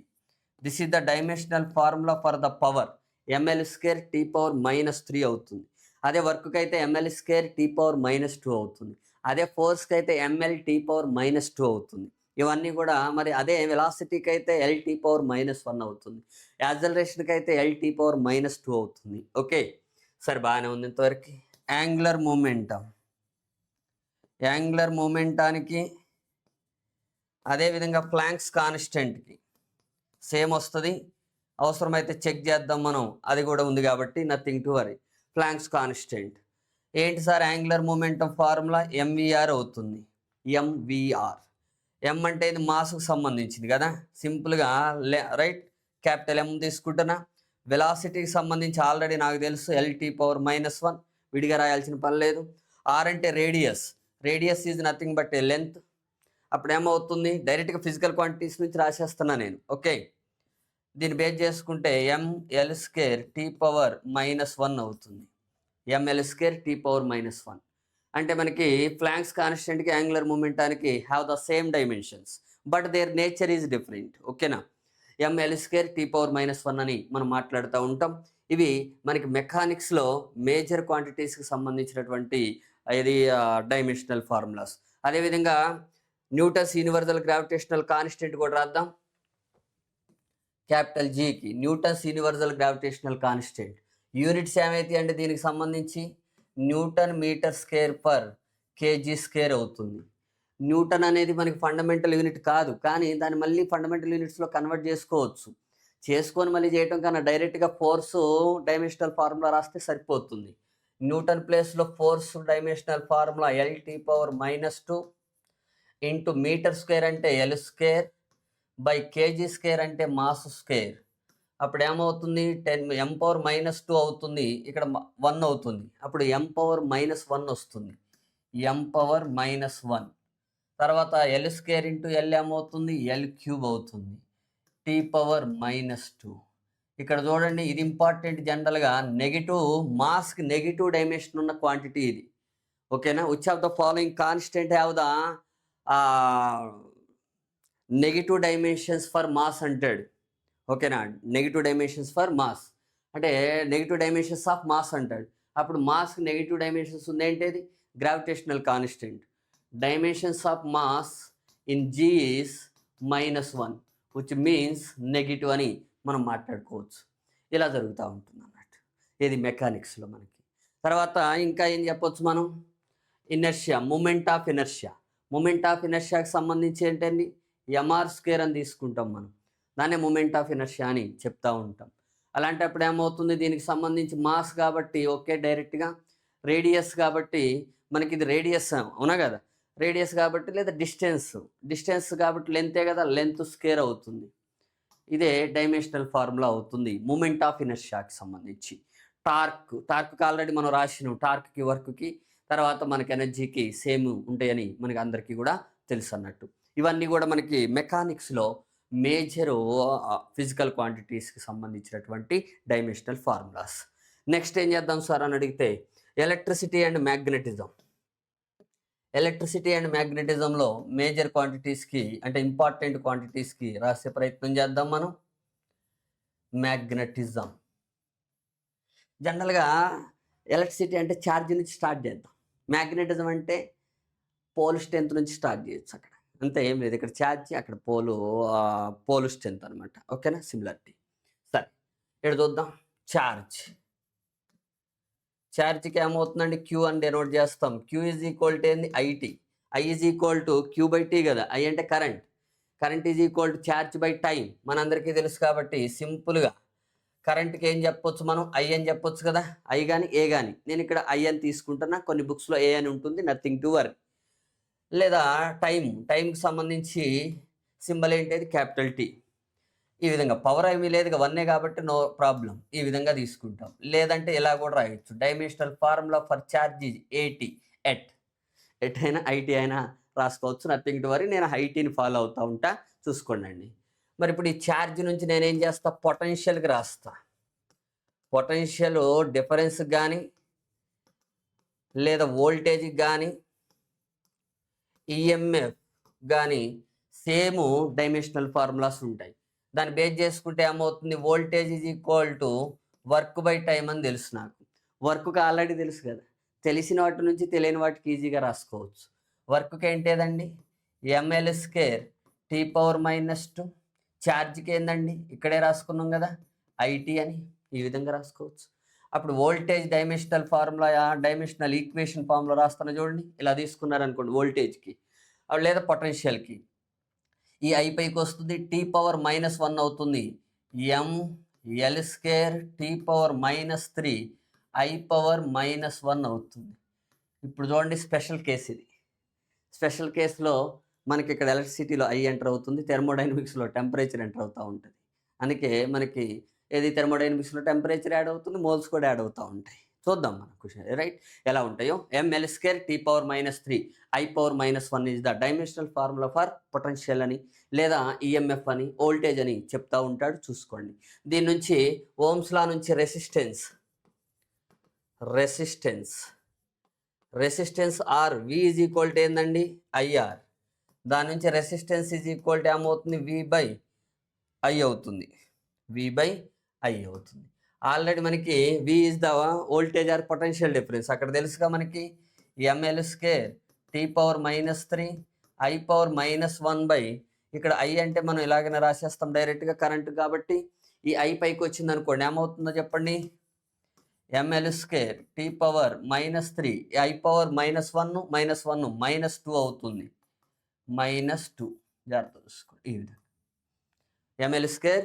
This is the dimensional formula for the power. ML² T power -3 అవుతుంది. అదే వర్క్కి అయితే ML² T పవర్ -2 అవుతుంది. అదే ఫోర్స్కి అయితే ML T పవర్ -2 అవుతుంది. ఇవన్నీ కూడా మరి అదే వెలాసిటీకి అయితే LT పవర్ -1 అవుతుంది. యాక్సలరేషన్కి అయితే LT పవర్ -2 అవుతుంది. ఓకే, సరే, బాగానే ఉంది ఇంతవరకు. యాంగులర్ మూమెంటానికి అదేవిధంగా ప్లాంక్స్ కాన్స్టెంట్కి సేమ్ వస్తుంది. అవసరమైతే చెక్ చేద్దాం మనం, అది కూడా ఉంది కాబట్టి nothing to worry. Planck's constant ఏంటి sir? Angular momentum formula MVR అవుతుంది. MVR. M అంటే ఇది మాస్కు సంబంధించింది కదా, సింపుల్గా రైట్, క్యాపిటల్ M తీసుకుంటున్నా. వెలాసిటీకి సంబంధించి ఆల్రెడీ నాకు తెలుసు, LT పవర్ -1, విడిగా రాయాల్సిన పని లేదు. R అంటే radius is nothing but A length. అప్పుడు ఏమవుతుంది? డైరెక్ట్గా ఫిజికల్ క్వాంటిటీస్ నుంచి రాసేస్తున్నా నేను. ఓకే, దీన్ని బేస్ చేసుకుంటే ML² T పవర్ -1 అవుతుంది. ML² T పవర్ -1 అంటే మనకి ఫ్లాంక్స్ కాన్స్టెంట్కి యాంగులర్ మూమెంటానికి have the same dimensions but their nature is different. ఓకేనా? ML² T పవర్ -1 అని మనం మాట్లాడుతూ ఉంటాం. ఇవి మనకి మెకానిక్స్లో మేజర్ క్వాంటిటీస్కి సంబంధించినటువంటి ఇది డైమెన్షనల్ ఫార్ములాస్. అదేవిధంగా న్యూటన్స్ యూనివర్సల్ గ్రావిటేషనల్ కాన్స్టెంట్ కూడా రాద్దాం. క్యాపిటల్ జీకి Newton's universal gravitational constant units ఏమైతే అంటే దీనికి సంబంధించి newton metre square per KG square అవుతుంది. న్యూటన్ అనేది మనకి ఫండమెంటల్ యూనిట్ కాదు, కానీ దాన్ని మళ్ళీ ఫండమెంటల్ యూనిట్స్లో కన్వర్ట్ చేసుకోవచ్చు. చేసుకొని మళ్ళీ చేయటం కన్నా డైరెక్ట్గా ఫోర్సు డైమెన్షనల్ ఫార్ములా రాస్తే సరిపోతుంది. న్యూటన్ ప్లేస్లో force dimensional formula L⁻² into metre square అంటే L² బై కేజీ స్క్వేర్ అంటే మాస్ స్క్వేర్. అప్పుడు ఏమవుతుంది 10 m⁻² అవుతుంది, ఇక్కడ 1 అవుతుంది. అప్పుడు m⁻⁻1 వస్తుంది, m⁻⁻1. తర్వాత L² ఇంటూ L ఏమవుతుంది L³ అవుతుంది, T⁻². ఇక్కడ చూడండి, ఇది ఇంపార్టెంట్. జనరల్గా నెగిటివ్ మాస్కి నెగిటివ్ డైమెన్షన్ ఉన్న క్వాంటిటీ ఇది. ఓకేనా? Which of the following constant have the negative dimensions for mass అంటాడు. ఓకేనా? నెగిటివ్ డైమెన్షన్స్ ఫర్ మాస్ అంటే నెగిటివ్ డైమెన్షన్స్ ఆఫ్ మాస్ అంటాడు. అప్పుడు మాస్కి నెగిటివ్ డైమెన్షన్స్ ఉంది ఏంటేది? Gravitational constant. Dimensions of mass in G is -1 which means negative అని మనం మాట్లాడుకోవచ్చు. ఇలా జరుగుతూ ఉంటుంది అన్నట్టు ఇది మెకానిక్స్లో మనకి. తర్వాత ఇంకా ఏం చెప్పొచ్చు మనం? Inertia, moment of inertia. Moment of ఇనర్షియాకి సంబంధించి ఏంటండి? mr² అని తీసుకుంటాం మనం, దాన్నే మూమెంట్ ఆఫ్ ఇనర్షియా అని చెప్తూ ఉంటాం. అలాంటప్పుడు ఏమవుతుంది? దీనికి సంబంధించి మాస్ కాబట్టి ఓకే, డైరెక్ట్గా రేడియస్ కాబట్టి మనకి ఇది రేడియస్ అవునా కదా, రేడియస్ కాబట్టి, లేదా డిస్టెన్స్ కాబట్టి లెంతే కదా, లెంత్ స్క్వేర్ అవుతుంది. ఇదే డైమెన్షనల్ ఫార్ములా అవుతుంది మూమెంట్ ఆఫ్ ఇనర్షియాకి సంబంధించి. టార్క్కి ఆల్రెడీ మనం రాసినాం, టార్క్కి వర్క్కి తర్వాత మనకి ఎనర్జీకి సేమ్ ఉంటాయని మనకి అందరికీ కూడా తెలుసు అన్నట్టు. ఇవన్నీ కూడా మనకి మెకానిక్స్లో మేజర్ ఫిజికల్ క్వాంటిటీస్కి సంబంధించినటువంటి డైమెన్షనల్ ఫార్ములాస్. నెక్స్ట్ ఏం చేద్దాం సార్ అని అడిగితే electricity and magnetism. Electricity and మ్యాగ్నెటిజంలో మేజర్ క్వాంటిటీస్కి అంటే ఇంపార్టెంట్ క్వాంటిటీస్కి రాసే ప్రయత్నం చేద్దాం మనం. మ్యాగ్నెటిజం జనరల్గా ఎలక్ట్రిసిటీ అంటే ఛార్జ్ నుంచి స్టార్ట్ చేద్దాం. మ్యాగ్నెటిజం అంటే పోల్ స్ట్రెంత్ నుంచి స్టార్ట్ చేయొచ్చు. అక్కడ అంతే, ఏం లేదు. ఇక్కడ ఛార్జ్, అక్కడ పోల్ స్ట్రెంత్ అనమాట. ఓకేనా? సిమిలారిటీ. సరే, ఇక్కడ చూద్దాం. ఛార్జ్కి ఏమవుతుందండి? క్యూ అని డెనోట్ చేస్తాం. క్యూ ఈజ్ ఈక్వల్ టు ఏంది? IT. I is equal to Q/T కదా. ఐ అంటే current is equal to charge by time మనందరికీ తెలుసు. కాబట్టి సింపుల్గా కరెంట్కి ఏం చెప్పొచ్చు మనం? ఐ అని చెప్పొచ్చు కదా. ఐ కానీ ఏ కానీ, నేను ఇక్కడ ఐ అని తీసుకుంటున్నా, కొన్ని బుక్స్లో ఏ అని ఉంటుంది, నథింగ్ టు వరీ. లేదా టైంకి సంబంధించి సింబల్ ఏంటి? Capital T. ఈ విధంగా పవర్ ఏమీ లేదు, 1 కాబట్టి నో ప్రాబ్లం, ఈ విధంగా తీసుకుంటాం. లేదంటే ఇలా కూడా రాయొచ్చు. Dimensional formula for charge is ఏటీ. ఎట్ అయినా ఐటీ అయినా రాసుకోవచ్చు, నథింగ్ టు వరీ. నేను ఐటీని ఫాలో అవుతూ ఉంటా, చూసుకోండి. మరి ఇప్పుడు ఈ ఛార్జ్ నుంచి నేనేం చేస్తా? పొటెన్షియల్కి రాస్తా. పొటెన్షియల్ డిఫరెన్స్కి కానీ లేదా వోల్టేజ్కి కానీ ఈఎంఎఫ్ కానీ సేమ్ డైమెన్షనల్ ఫార్ములాస్ ఉంటాయి. దాన్ని బేస్ చేసుకుంటే ఏమవుతుంది? Voltage is equal to work by time అని తెలుసు నాకు. వర్క్కి ఆల్రెడీ తెలుసు కదా, తెలిసిన వాటి నుంచి తెలియని వాటికి ఈజీగా రాసుకోవచ్చు. వర్క్కి ఏంటేదండి? ml² T⁻². ఛార్జ్కి ఏందండి? ఇక్కడే రాసుకున్నాం కదా, ఐటీ అని. ఈ విధంగా రాసుకోవచ్చు. అప్పుడు voltage dimensional formula, dimensional equation formula రాస్తాను చూడండి. ఇలా తీసుకున్నారనుకోండి వోల్టేజ్కి, లేదా పొటెన్షియల్కి. ఈ ఐ పైకి వస్తుంది, T⁻−1 అవుతుంది. ml² T⁻³ I⁻−1 అవుతుంది. ఇప్పుడు చూడండి, స్పెషల్ కేసు ఇది. స్పెషల్ కేసులో మనకి ఇక్కడ ఎలక్ట్రిసిటీలో ఐ ఎంటర్ అవుతుంది, థెర్మోడైనమిక్స్లో టెంపరేచర్ ఎంటర్ అవుతూ ఉంటుంది. అందుకే మనకి ఏది థెర్మోడైనమిక్స్లో టెంపరేచర్ యాడ్ అవుతుంది, మోల్స్ కూడా యాడ్ అవుతూ ఉంటాయి. చూద్దాం మన క్వశ్చన్ రైట్ ఎలా ఉంటాయో. ml² T⁻³ I⁻−1 is the dimensional formula for potential అని, లేదా ఈఎంఎఫ్ అని, వోల్టేజ్ అని చెప్తా ఉంటాడు, చూసుకోండి. దీని నుంచి ఓమ్స్ లా నుంచి resistance or V is equal to ఏందండి? ఐఆర్. దాని నుంచి రెసిస్టెన్స్ ఈజ్ ఈక్వల్ టు ఏమవుతుంది? V/I అవుతుంది. V/I అవుతుంది. ఆల్రెడీ మనకి V is the voltage or potential difference అక్కడ తెలుసుగా మనకి. ml square T power -3 I power -1 by ఇక్కడ I అంటే మనం ఇలాగైనా రాసేస్తాం డైరెక్ట్గా కరెంట్ కాబట్టి ఈ I పైకి వచ్చింది అనుకోండి ఏమవుతుందో చెప్పండి ml square T power -3 I power -1 -2 అవుతుంది -2 జాగ్రత్త చూసుకోండి ఈ విధంగా ml square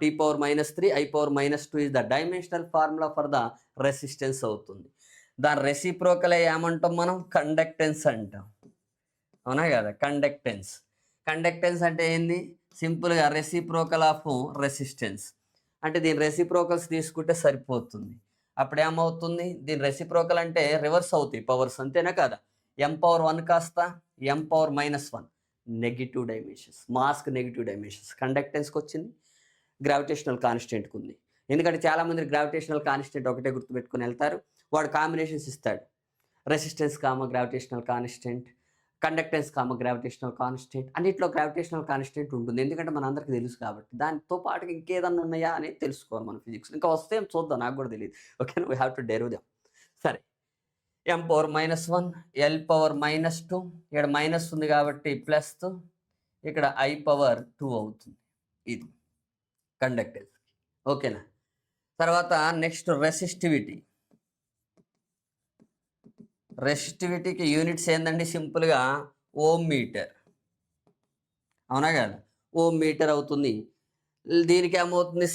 t power -3 I power -2 is the dimensional formula for the resistance అవుతుంది. దాని రెసిప్రోకల్ ఏమంటాం మనం కండక్టెన్స్ అంటాం అవునా కదా కండక్టెన్స్ అంటే ఏంది సింపుల్గా రెసిప్రోకల్ ఆఫ్ రెసిస్టెన్స్ అంటే దీని రెసిప్రోకల్స్ తీసుకుంటే సరిపోతుంది అప్పుడు ఏమవుతుంది దీని రెసిప్రోకల్ అంటే రివర్స్ అవుతాయి పవర్స్ అంతేనా కదా m పవర్ 1 కాస్త m పవర్ -1 నెగిటివ్ డైమెన్షన్స్ మాస్క్ నెగిటివ్ డైమెన్షన్స్ కండక్టెన్స్కి వచ్చింది గ్రావిటేషనల్ కాన్స్టెంట్కి ఉంది ఎందుకంటే చాలామంది గ్రావిటేషనల్ కాన్స్టెంట్ ఒకటే గుర్తుపెట్టుకుని వెళ్తారు వాడు కాంబినేషన్స్ ఇస్తాడు resistance gravitational constant conductance gravitational constant అన్నింటిలో గ్రావిటేషనల్ కాన్స్టెంట్ ఉంటుంది ఎందుకంటే మన అందరికీ తెలుసు కాబట్టి దానితో పాటు ఇంకేదన్నా ఉన్నాయా అనేది తెలుసుకోవాలి మన ఫిజిక్స్ ఇంకా వస్తే చూద్దాం నాకు కూడా తెలియదు okay we have to derive them సరే m పవర్ -1 l పవర్ -2 ఇక్కడ మైనస్ ఉంది కాబట్టి ప్లస్ ఇక్కడ I పవర్ 2 అవుతుంది ఇది కండక్టెన్స్ ఓకేనా తర్వాత నెక్స్ట్ రెసిస్టివిటీకి యూనిట్స్ ఏందండి సింపుల్గా ఓం మీటర్ అవునా కదా ఓం మీటర్ అవుతుంది దీనికి ఏమవుతుంది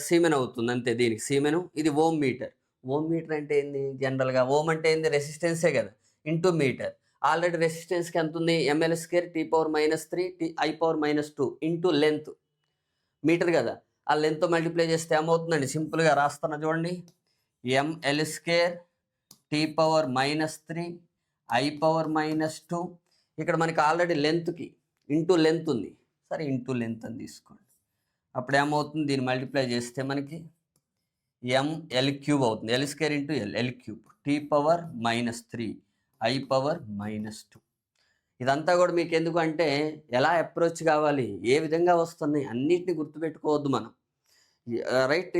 సీమెన్ అవుతుంది అంతే దీనికి సీమెను ఇది ఓం మీటర్ అంటే ఏంది జనరల్గా ఓం అంటే ఏంది రెసిస్టెన్సే కదా ఇంటూ మీటర్ ఆల్రెడీ రెసిస్టెన్స్కి ఎంత ఉంది ml square t power -3 I power -2 into length metre కదా ఆ లెంత్ మల్టిప్లై చేస్తే ఏమవుతుందండి సింపుల్గా రాస్తున్నా చూడండి ml square t power -3 I power -2 ఇక్కడ మనకి ఆల్రెడీ లెంత్కి ఇంటూ లెంత్ ఉంది సరే ఇంటూ లెంత్ అని తీసుకోండి అప్పుడు ఏమవుతుంది దీన్ని మల్టిప్లై చేస్తే మనకి ml³ అవుతుంది l square into l³ t power -3 I power -2 ఇదంతా కూడా మీకు ఎందుకు అంటే ఎలా అప్రోచ్ కావాలి ఏ విధంగా వస్తుంది అన్నిటిని గుర్తుపెట్టుకోవద్దు మనం రైట్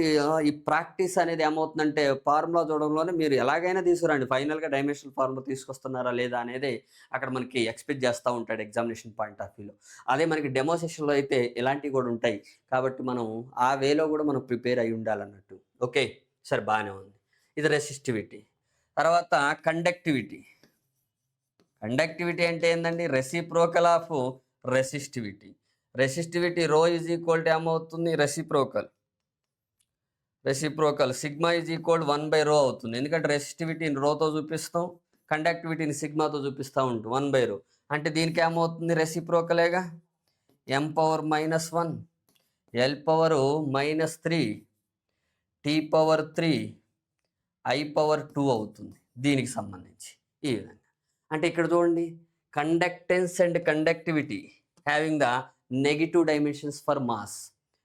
ఈ ప్రాక్టీస్ అనేది ఏమవుతుందంటే ఫార్ములా చూడడంలోనే మీరు ఎలాగైనా తీసుకురండి ఫైనల్గా డైమెన్షనల్ ఫార్ములా తీసుకొస్తున్నారా లేదా అనేది అక్కడ మనకి ఎక్స్పెక్ట్ చేస్తూ ఉంటాడు ఎగ్జామినేషన్ పాయింట్ ఆఫ్ వ్యూలో అదే మనకి డెమో సెషన్లో అయితే ఇలాంటివి కూడా ఉంటాయి కాబట్టి మనం ఆ వేలో కూడా మనం ప్రిపేర్ అయి ఉండాలన్నట్టు ఓకే సరే బాగానే ఉంది ఇది రెసిస్టివిటీ తర్వాత కండక్టివిటీ అంటే ఏంటండి రెసిప్రోకల్ ఆఫ్ రెసిస్టివిటీ రో ఈజ్ ఈక్వల్ టు ఏమవుతుంది రెసిప్రోకల్ సిగ్మా ఈజ్ ఈక్వల్ 1/ρ అవుతుంది ఎందుకంటే రెసిస్టివిటీని రోతో చూపిస్తాం కండక్టివిటీని సిగ్మాతో చూపిస్తూ ఉంటాం 1/ρ అంటే దీనికి ఏమవుతుంది రెసిప్రోకలేగా m power -1 l power -3 t power 3 I power 2 అవుతుంది దీనికి సంబంధించి ఈ విధంగా అంటే ఇక్కడ చూడండి conductance and conductivity having the negative dimensions for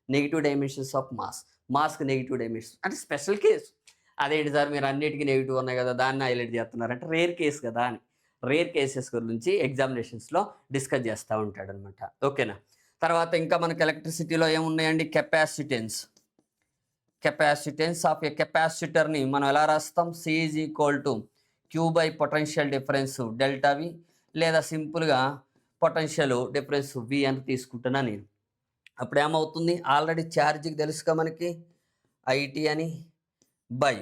negative dimensions of mask negative dimensions అంటే స్పెషల్ కేసు అదేంటి సార్ మీరు అన్నిటికీ నెగిటివ్ ఉన్నాయి కదా దాన్ని హైలైట్ చేస్తున్నారు అంటే రేర్ కేసు కదా అని రేర్ కేసెస్ గురించి ఎగ్జామినేషన్స్లో డిస్కస్ చేస్తూ ఉంటాడు అనమాట ఓకేనా తర్వాత ఇంకా మనకి ఎలక్ట్రిసిటీలో ఏమున్నాయండి కెపాసిటెన్స్ ఆఫ్ ఏ కెపాసిటర్ని మనం ఎలా రాస్తాం C is equal to Q by potential difference delta V లేదా సింపుల్గా పొటెన్షియల్ డిఫరెన్స్ V అని తీసుకుంటున్నా నేను అప్పుడు ఏమవుతుంది ఆల్రెడీ ఛార్జ్కి తెలుసుగా మనకి IT అని బై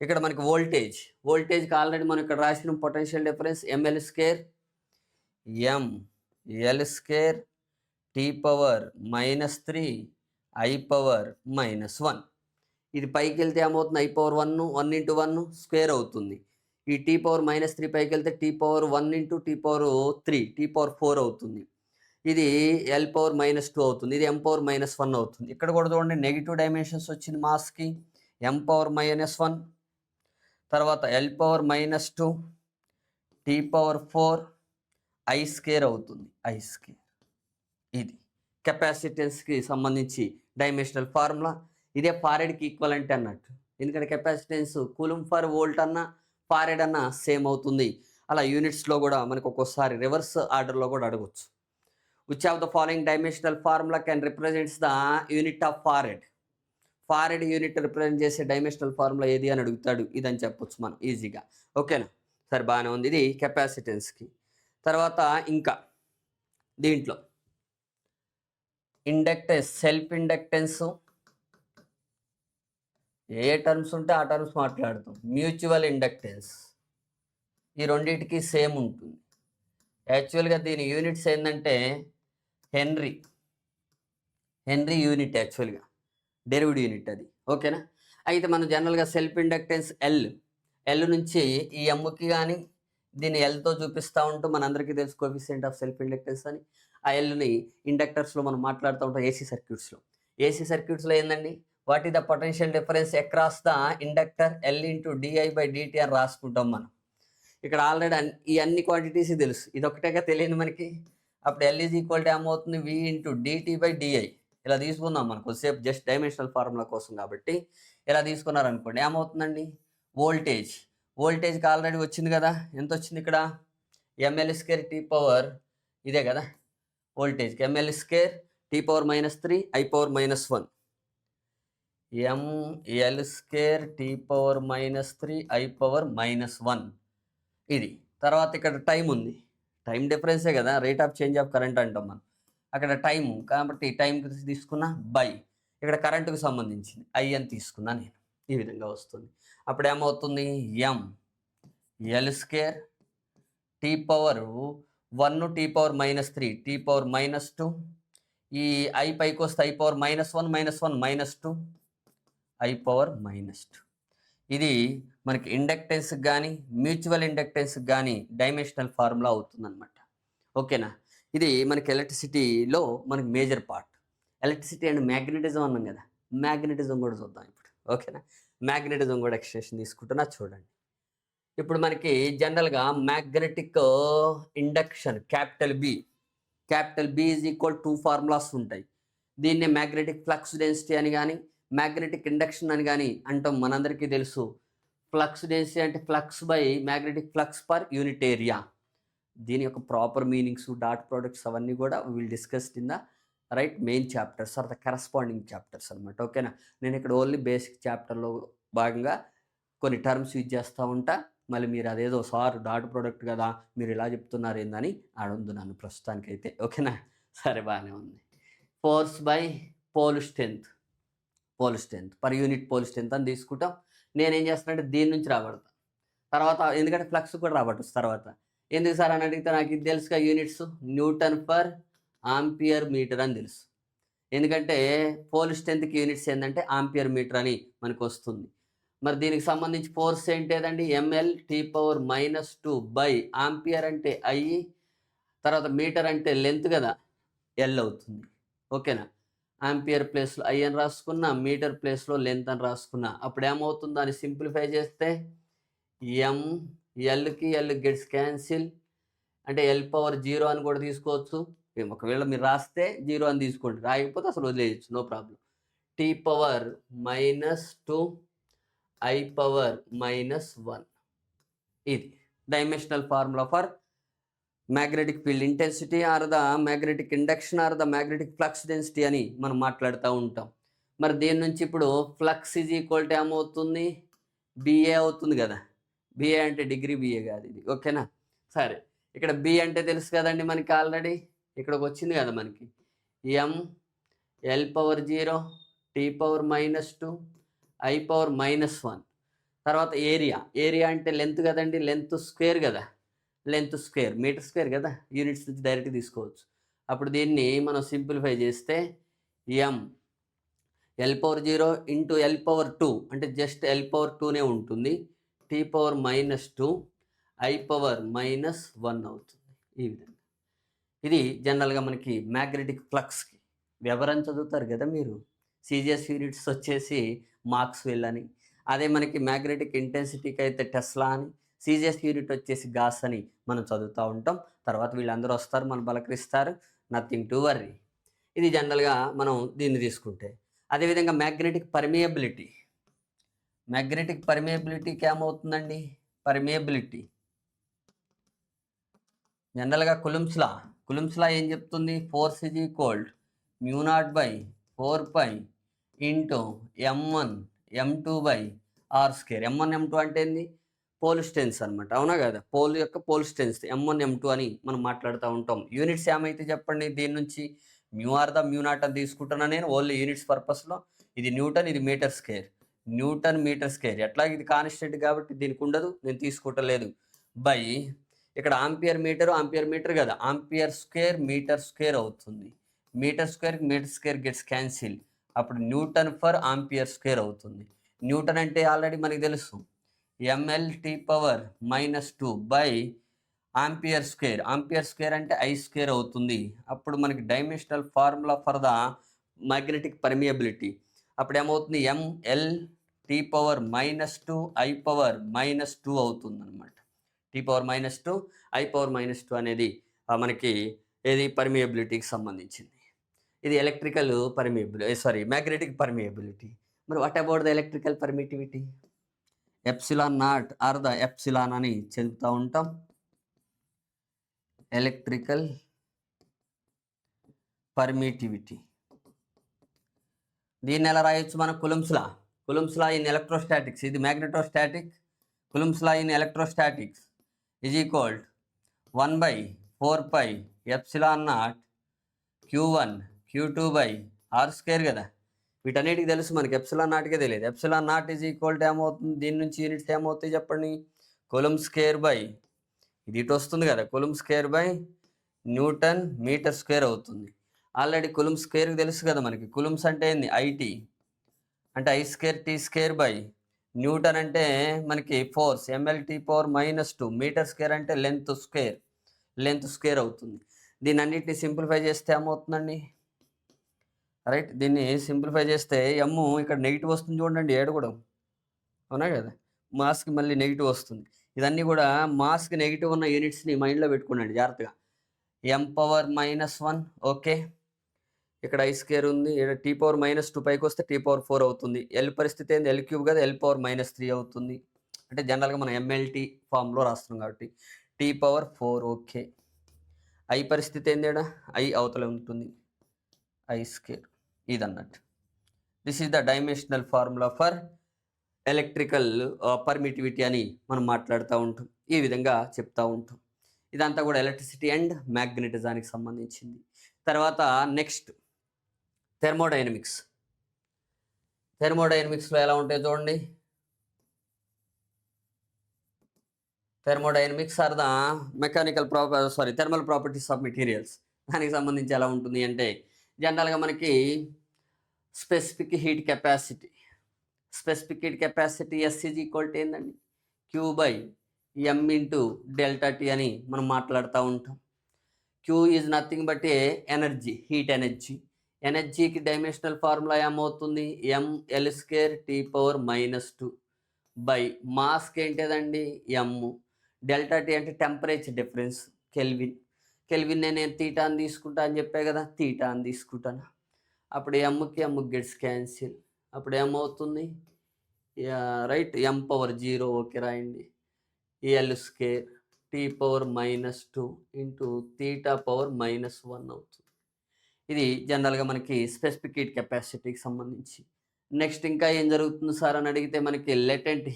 ఇక్కడ మనకి వోల్టేజ్కి ఆల్రెడీ మనం ఇక్కడ రాసిన potential difference ml square t power -3 I power -1 ఇది పైకి వెళ్తే ఏమవుతుంది I పవర్ 1 ఇంటూ 1 స్క్వేర్ అవుతుంది ఈ t పవర్ -3 పైకి వెళ్తే t power 1 into t power 3 t power 4 అవుతుంది ఇది l పవర్ -2 అవుతుంది ఇది m పవర్ -1 అవుతుంది ఇక్కడ కూడా చూడండి నెగిటివ్ డైమెన్షన్స్ వచ్చింది మాస్కి m పవర్ -1 తర్వాత l power -2 t power 4 I square అవుతుంది ఇది కెపాసిటెన్స్కి సంబంధించి డైమెన్షనల్ ఫార్ములా ఇదే ఫారెడ్కి ఈక్వలెంట్ అన్నట్టు ఎందుకంటే కెపాసిటెన్స్ కూలుంబ్ ఫర్ వోల్ట్ అన్న ఫారెడ్ అన్న సేమ్ అవుతుంది అలా యూనిట్స్లో కూడా మనకు ఒక్కోసారి రివర్స్ ఆర్డర్లో కూడా అడగవచ్చు which of the following dimensional formula can represents the unit of farad unit represent చేసే డైమెన్షనల్ ఫార్ములా ఏది అని అడుగుతాడు ఇదని చెప్పొచ్చు మనం ఈజీగా ఓకేనా సరే బాగానే ఉంది. ఇది కెపాసిటెన్స్కి. తర్వాత ఇంకా దీంట్లో ఇండక్టెన్స్, సెల్ఫ్ ఇండక్టెన్స్, ఏ టర్మ్స్ ఉంటే ఆ టర్మ్స్ మాట్లాడతాం. మ్యూచువల్ ఇండక్టెన్స్, ఈ రెండింటికి సేమ్ ఉంటుంది. యాక్చువల్గా దీని యూనిట్స్ ఏంటంటే హెన్రీ యూనిట్, యాక్చువల్గా డెరివ్డ్ యూనిట్ అది. ఓకేనా? అయితే మనం జనరల్గా సెల్ఫ్ ఇండక్టెన్స్ ఎల్ నుంచి ఈ ఎమ్కి కానీ దీన్ని ఎల్తో చూపిస్తూ ఉంటాం. మనందరికీ తెలుసు కోఎఫిషియంట్ ఆఫ్ సెల్ఫ్ ఇండక్టెన్స్ అని. ఆ ఎల్ని ఇండక్టర్స్లో మనం మాట్లాడుతూ ఉంటాం. ఏసీ సర్క్యూట్స్లో ఏందండి, what is the potential difference across the inductor L into di/dt అని రాసుకుంటాం మనం. ఇక్కడ ఆల్రెడీ ఈ అన్ని క్వాంటిటీస్ తెలుసు, ఇది ఒకటేగా తెలియదు మనకి. అప్పుడు ఎల్ ఈజ్ ఈక్వల్ టు ఏమవుతుంది, v ఇంటూ dt/di. ఇలా తీసుకుందాం మనం కొద్దిసేపు, జస్ట్ డైమెన్షనల్ ఫార్ములా కోసం కాబట్టి. ఇలా తీసుకున్నారనుకోండి ఏమవుతుందండి, వోల్టేజ్కి ఆల్రెడీ వచ్చింది కదా, ఎంత వచ్చింది ఇక్కడ, ml² t పవర్, ఇదే కదా వోల్టేజ్కి, ml² t power -3 i power -1, ml² t power -3 i power -1 ఇది. తర్వాత ఇక్కడ టైం ఉంది, టైం డిఫరెన్సే కదా, rate of change of current అంటాం మనం. అక్కడ టైం కాబట్టి టైంకి తీసుకున్నా బై, ఇక్కడ కరెంటుకు సంబంధించింది ఐ అని తీసుకున్నా నేను. ఈ విధంగా వస్తుంది. అప్పుడు ఏమవుతుంది, ml² t power 1 t power -3 t power -2, ఈ ఐ పైకి వస్తే ఐ పవర్ -1 -2 ఐ పవర్ -2. ఇది మనకి ఇండక్టెన్స్కి కానీ మ్యూచువల్ ఇండక్టెన్స్కి కానీ డైమెన్షనల్ ఫార్ములా అవుతుందన్నమాట. ఓకేనా? ఇది మనకి ఎలక్ట్రిసిటీలో మనకి major part. Electricity and magnetism అన్నాం కదా, మ్యాగ్నెటిజం కూడా చూద్దాం ఇప్పుడు. ఓకేనా? మ్యాగ్నెటిజం కూడా ఎక్స్టెన్షన్ తీసుకుంటున్నా చూడండి. ఇప్పుడు మనకి జనరల్గా magnetic induction capital B is equal 2 formulas ఉంటాయి. దీన్నే మ్యాగ్నెటిక్ ఫ్లక్స్ డెన్సిటీ అని కానీ మ్యాగ్నెటిక్ ఇండక్షన్ అని కానీ అంటాం. మనందరికీ తెలుసు ఫ్లక్స్ డెన్సిటీ అంటే flux by magnetic flux per unit area. దీని యొక్క ప్రాపర్ మీనింగ్స్, డాట్ ప్రోడక్ట్స్ అవన్నీ కూడా will discussed in the main chapters or the corresponding chapters అనమాట. ఓకేనా? నేను ఇక్కడ ఓన్లీ బేసిక్ చాప్టర్లో భాగంగా కొన్ని టర్మ్స్ యూజ్ చేస్తూ ఉంటా. మళ్ళీ మీరు అదేదో సార్ డాట్ ప్రోడక్ట్ కదా మీరు ఇలా చెప్తున్నారు ఏందని అడుగుతున్నాను ప్రస్తుతానికైతే. ఓకేనా? సరే బాగానే ఉంది. Force by pole strength per unit pole strength అని తీసుకుంటాం. నేనేం చేస్తానంటే దీని నుంచి రాబడతా, తర్వాత ఎందుకంటే ఫ్లక్స్ కూడా రాబట్టచ్చు తర్వాత. ఎందుకు సార్ అని అడిగితే నాకు ఇది తెలుసుగా, units newton per ampere metre అని తెలుసు. ఎందుకంటే పోల్ స్ట్రెంత్కి యూనిట్స్ ఏంటంటే ఆంపియర్ మీటర్ అని మనకు వస్తుంది. మరి దీనికి సంబంధించి ఫోర్స్ ఏంటేదండి, ml t power -2 by ampere అంటే ఐ, తర్వాత మీటర్ అంటే లెంత్ కదా ఎల్ అవుతుంది. ఓకేనా? ఆంపియర్ ప్లేస్లో ఐ అని రాసుకున్నా, మీటర్ ప్లేస్లో లెంత్ అని రాసుకున్నా. అప్పుడు ఏమవుతుంది, దాన్ని సింప్లిఫై చేస్తే ఎల్కి ఎల్ గెట్స్ క్యాన్సిల్, అంటే ఎల్ పవర్ 0 అని కూడా తీసుకోవచ్చు. ఒకవేళ మీరు రాస్తే 0 అని తీసుకోండి, రాయకపోతే అసలు వదిలేయచ్చు, no problem. t power -2 I power -1 ఇది dimensional formula for magnetic field intensity or the magnetic induction or the magnetic flux density అని మనం మాట్లాడుతూ ఉంటాం. మరి దీని నుంచి ఇప్పుడు ఫ్లక్స్ ఈజ్ ఈక్వల్ టు ఏమవుతుంది, బిఏ అవుతుంది కదా. బిఏ అంటే డిగ్రీ బిఏ కాదు ఇది. ఓకేనా? సరే, ఇక్కడ బి అంటే తెలుసు కదండి మనకి, ఆల్రెడీ ఇక్కడికి వచ్చింది కదా మనకి, ml power 0 t power -2 I power -1. తర్వాత ఏరియా అంటే లెంత్ కదండి, లెంత్ స్క్వేర్ కదా, లెంత్ స్క్వేర్ మీటర్ స్క్వేర్ కదా, యూనిట్స్ నుంచి డైరెక్ట్గా తీసుకోవచ్చు. అప్పుడు దీన్ని మనం సింప్లిఫై చేస్తే L power 0 into L power 2 అంటే జస్ట్ ఎల్ పవర్ 2నే ఉంటుంది, t పవర్ -2 ఐ పవర్ -1 అవుతుంది. ఈ విధంగా ఇది జనరల్గా మనకి మ్యాగ్నెటిక్ ఫ్లక్స్కి వివరం చదువుతారు కదా మీరు. సిజిఎస్ యూనిట్స్ వచ్చేసి మాక్స్వెల్ అని, అదే మనకి మ్యాగ్నెటిక్ ఇంటెన్సిటీకి అయితే టెస్లా అని, సిజిఎస్ యూనిట్ వచ్చేసి గాస్ అని మనం చదువుతూ ఉంటాం. తర్వాత వీళ్ళందరూ వస్తారు, మనం పలకరిస్తారు, నథింగ్ టు వర్రీ. ఇది జనరల్గా మనం దీన్ని తీసుకుంటే. అదేవిధంగా మ్యాగ్నెటిక్ పర్మియబిలిటీకి ఏమవుతుందండి, పర్మియబిలిటీ జనరల్గా కులుమ్స్ లా ఏం చెప్తుంది, force is equal μ0/4π into m1 m2/r². m1 m2 అంటే ఏంది, పోల్ స్ట్రెంగ్త్ అనమాట, అవునా కదా? పోల్ యొక్క పోల్ స్ట్రెంగ్త్ M1 M2 అని మనం మాట్లాడుతూ ఉంటాం. యూనిట్స్ ఏమైతే చెప్పండి, దీని నుంచి μr ద μ0 అని తీసుకుంటున్నా నేను ఓన్లీ యూనిట్స్ పర్పస్లో. ఇది న్యూటన్, ఇది metre square. Newton metre square ఎట్లా, ఇది కాన్స్టెంట్ కాబట్టి దీనికి ఉండదు, నేను తీసుకుంటలేదు. బై ఇక్కడ ఆంపియర్ మీటర్ కదా, ఆంపియర్ స్క్వేర్ మీటర్ స్క్వేర్ అవుతుంది. మీటర్ స్క్వేర్ గెట్స్ క్యాన్సిల్, అప్పుడు న్యూటన్ ఫర్ ఆంపియర్ స్క్వేర్ అవుతుంది. న్యూటన్ అంటే ఆల్రెడీ మనకి తెలుసు, mL⁻²/2 బై ఆంపియర్ స్క్వేర్ అంటే I స్క్వేర్ అవుతుంది. అప్పుడు మనకి dimensional formula for the magnetic permeability అప్పుడు ఏమవుతుంది, mL⁻², I⁻² అవుతుంది అనమాట. T⁻², I⁻² అనేది మనకి ఏది పర్మియబిలిటీకి సంబంధించింది. ఇది ఎలక్ట్రికల్ మ్యాగ్నెటిక్ పర్మియబిలిటీ. మరి what about the electrical permittivity? ε0 or the epsilon అని చెప్తూ ఉంటాం. ఎలక్ట్రికల్ పర్మిటివిటీ దీన్ని ఎలా రాయొచ్చు మనం? కులుంబ్స్ లా ఇన్ ఎలక్ట్రోస్టాటిక్స్, ఇది magnetostatic. Coulomb's law in electrostatics is equal 1/4πε0 Q1 Q2/r² కదా. వీటన్నిటికి తెలుసు మనకి, ε0కే తెలియదు. ε0 ఈజ్ ఈక్వల్ టు ఏమవుతుంది, దీని నుంచి యూనిట్స్ ఏమవుతాయి చెప్పండి? కూలంబ్ స్క్వేర్ బై ఇది ఇటు వస్తుంది కదా, coulomb square by newton metre square అవుతుంది. ఆల్రెడీ కూలంబ్ స్క్వేర్కి తెలుసు కదా మనకి. కూలంబ్స్ అంటే ఏంది, IT అంటే I²T² బై న్యూటన్ అంటే మనకి ఫోర్స్ mL⁻², మీటర్ స్క్వేర్ అంటే లెంత్ స్క్వేర్ అవుతుంది. దీన్ని అన్నిటిని సింప్లిఫై చేస్తే ఏమవుతుందండి, రైట్? దీన్ని సింప్లిఫై చేస్తే M ఇక్కడ నెగిటివ్ వస్తుంది చూడండి, ఏడు కూడా, అవునా కదా? మాస్కి మళ్ళీ నెగిటివ్ వస్తుంది. ఇదన్నీ కూడా మాస్కి నెగిటివ్ ఉన్న యూనిట్స్ని మైండ్లో పెట్టుకోండి జాగ్రత్తగా. m⁻⁻1 ఓకే, ఇక్కడ I² ఉంది, ఇక్కడ T⁻−2 పైకి వస్తే T⁻4 అవుతుంది. L పరిస్థితి ఏంది, L³ కదా, L⁻−3 అవుతుంది. అంటే జనరల్గా మనం MLT ఫామ్లో రాస్తున్నాం కాబట్టి T⁻4 ఓకే. I పరిస్థితి ఏంది, I అవతల ఉంటుంది, I², ఇది అన్నట్టు. This is the dimensional formula for electrical permittivity అని మనం మాట్లాడుతూ ఉంటాం. ఈ విధంగా చెప్తూ ఉంటాం. ఇదంతా కూడా ఎలక్ట్రిసిటీ అండ్ మ్యాగ్నెటిజానికి సంబంధించింది. తర్వాత నెక్స్ట్ థెర్మోడైనమిక్స్లో ఎలా ఉంటాయో చూడండి. Thermodynamics are the thermal properties of materials. దానికి సంబంధించి ఎలా ఉంటుంది అంటే, జనరల్గా మనకి specific heat capacity S is equal to ఏందండి, Q/m×∆T అని మనం మాట్లాడుతూ ఉంటాం. Q is nothing but a energy, heat energy. ఎనర్జీకి డైమెన్షనల్ ఫార్ములా ఏమవుతుంది, mL²T⁻² బై మాస్కి ఏంటిదండి M. ∆T అంటే టెంపరేచర్ డిఫరెన్స్, కెల్విన్ నేను తీటా అని తీసుకుంటా అని చెప్పే కదా, తీటా అని తీసుకుంటాను. అప్పుడు M గెట్స్ క్యాన్సిల్, అప్పుడు ఏమవుతుంది, రైట్, m⁻0 ఓకే రాయండి, L² T⁻−2 ఇంటూ θ⁻−1 అవుతుంది. ఇది జనరల్గా మనకి స్పెసిఫిక్ హీట్ కెపాసిటీకి సంబంధించి. నెక్స్ట్ ఇంకా ఏం జరుగుతుంది సార్ అని అడిగితే, మనకి లేటెంట్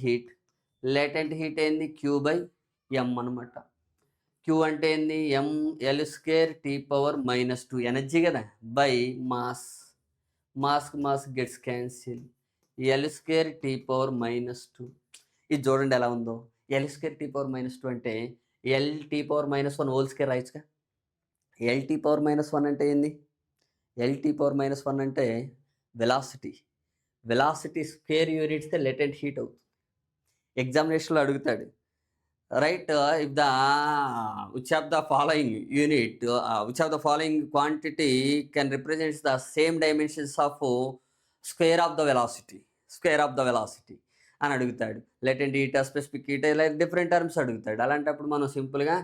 హీట్ ఏంది, Q/m అనమాట. Q అంటే ఏంది, mL² T⁻−2 ఎనర్జీ కదా, by mass gets cancel, L² T⁻−2. ఇది చూడండి ఎలా ఉందో. L² T⁻−2 అంటే L⁻−1 హోల్ స్క్వేర్ రాయొచ్చుగా. L⁻−1 అంటే ఏంది, L⁻−1 అంటే వెలాసిటీ స్క్వేర్ యూనిట్స్తే లెటెంట్ హీట్ అవుతుంది. ఎగ్జామినేషన్లో అడుగుతాడు, right, if the which of the following quantity can represent the same dimensions of square of the velocity అని అడుగుతాడు. లెటెంట్ హీట్, స్పెసిఫిక్ హీట్, ఇలా different terms అడుగుతాడు. అలాంటప్పుడు మనం సింపుల్గా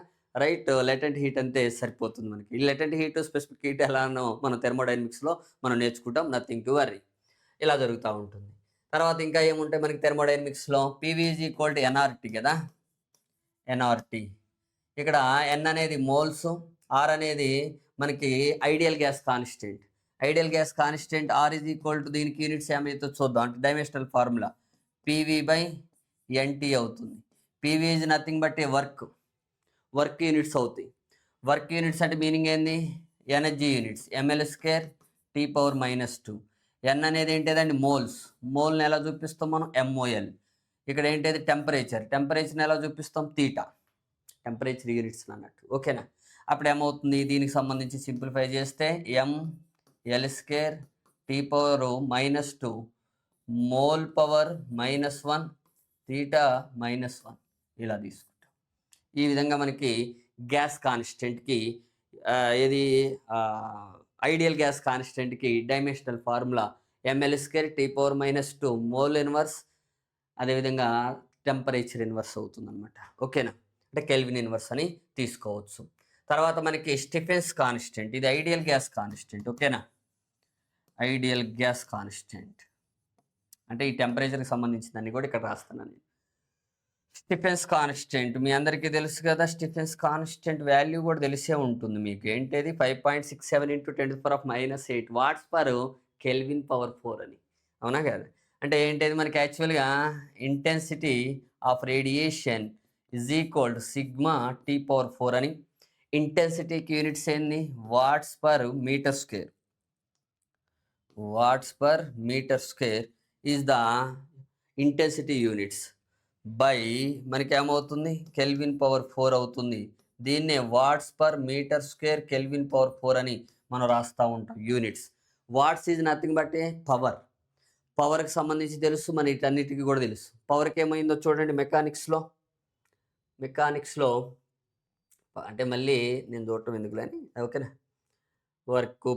రైట్ లెటెంట్ హీట్ అంతే సరిపోతుంది మనకి. ఈ లెటెంట్ హీట్, స్పెసిఫిక్ హీట్ ఎలానో మనం థెర్మోడైనమిక్స్లో మనం నేర్చుకుంటాం, నథింగ్ టు వర్రీ. ఇలా జరుగుతూ ఉంటుంది. తర్వాత ఇంకా ఏముంటాయి మనకి థెర్మోడైనమిక్స్లో, PV = nRT కదా, nRT. ఇక్కడ N అనేది మోల్స్, R అనేది మనకి ideal gas constant. R is equal to, దీనికి యూనిట్స్ ఏమైతే చూద్దాం, అంటే డైమెన్షనల్ ఫార్ములా PV/NT అవుతుంది. PV is nothing but A work units అవుతాయి. వర్క్ యూనిట్స్ అంటే మీనింగ్ ఏంది? Energy units. ml² T⁻⁻². ఎన్ అనేది ఏంటిదండి? మోల్ని ఎలా చూపిస్తాం మనం? MOL. ఇక్కడ ఏంటిది? టెంపరేచర్ని ఎలా చూపిస్తాం? తీటా. టెంపరేచర్ యూనిట్స్ అన్నట్టు. ఓకేనా? అప్పుడు ఏమవుతుంది? దీనికి సంబంధించి సింప్లిఫై చేస్తే ml² T⁻⁻² mole power -1 theta -1 ఇలా తీసుకుంటాం. ఈ విధంగా మనకి గ్యాస్ కాన్స్టెంట్కి ఏది ఐడియల్ గ్యాస్ కాన్స్టెంట్కి dimensional formula ml² T⁻⁻² mole inverse, అదేవిధంగా టెంపరేచర్ ఇన్వర్స్ అవుతుంది అనమాట. ఓకేనా? అంటే కెల్విన్ ఇన్వర్స్ అని తీసుకోవచ్చు. తర్వాత మనకి స్టిఫెన్స్ కాన్స్టెంట్, ఇది ఐడియల్ గ్యాస్ కాన్స్టెంట్. ఓకేనా? ఐడియల్ గ్యాస్ కాన్స్టెంట్ అంటే ఈ టెంపరేచర్కి సంబంధించిందని కూడా ఇక్కడ రాస్తున్నాను నేను. స్టిఫెన్స్ కాన్స్టెంట్ మీ అందరికీ తెలుసు కదా. స్టిఫెన్స్ కాన్స్టెంట్ వాల్యూ కూడా తెలిసే ఉంటుంది మీకు. ఏంటది? 5.67 × 10⁻⁸ వాట్స్ పర్ కెల్విన్ పవర్ 4 అని. అవునా కదా? అంటే ఏంటది? మనకి యాక్చువల్గా intensity of radiation is equal to sigma T⁻⁴ అని. ఇంటెన్సిటీకి యూనిట్స్ ఏంది? Watts per metre square. Watts per metre square is the intensity units by మనకి ఏమవుతుంది? కెల్విన్ పవర్ 4 అవుతుంది. దీన్నే watts per metre square kelvin power 4 అని మనం రాస్తూ ఉంటాం units. Watts is nothing but a పవర్కి సంబంధించి తెలుసు, మన వీటన్నిటికీ కూడా తెలుసు. పవర్కి ఏమైందో చూడండి మెకానిక్స్లో అంటే మళ్ళీ నేను చూడటం ఎందుకులేని. ఓకేనా? వర్క్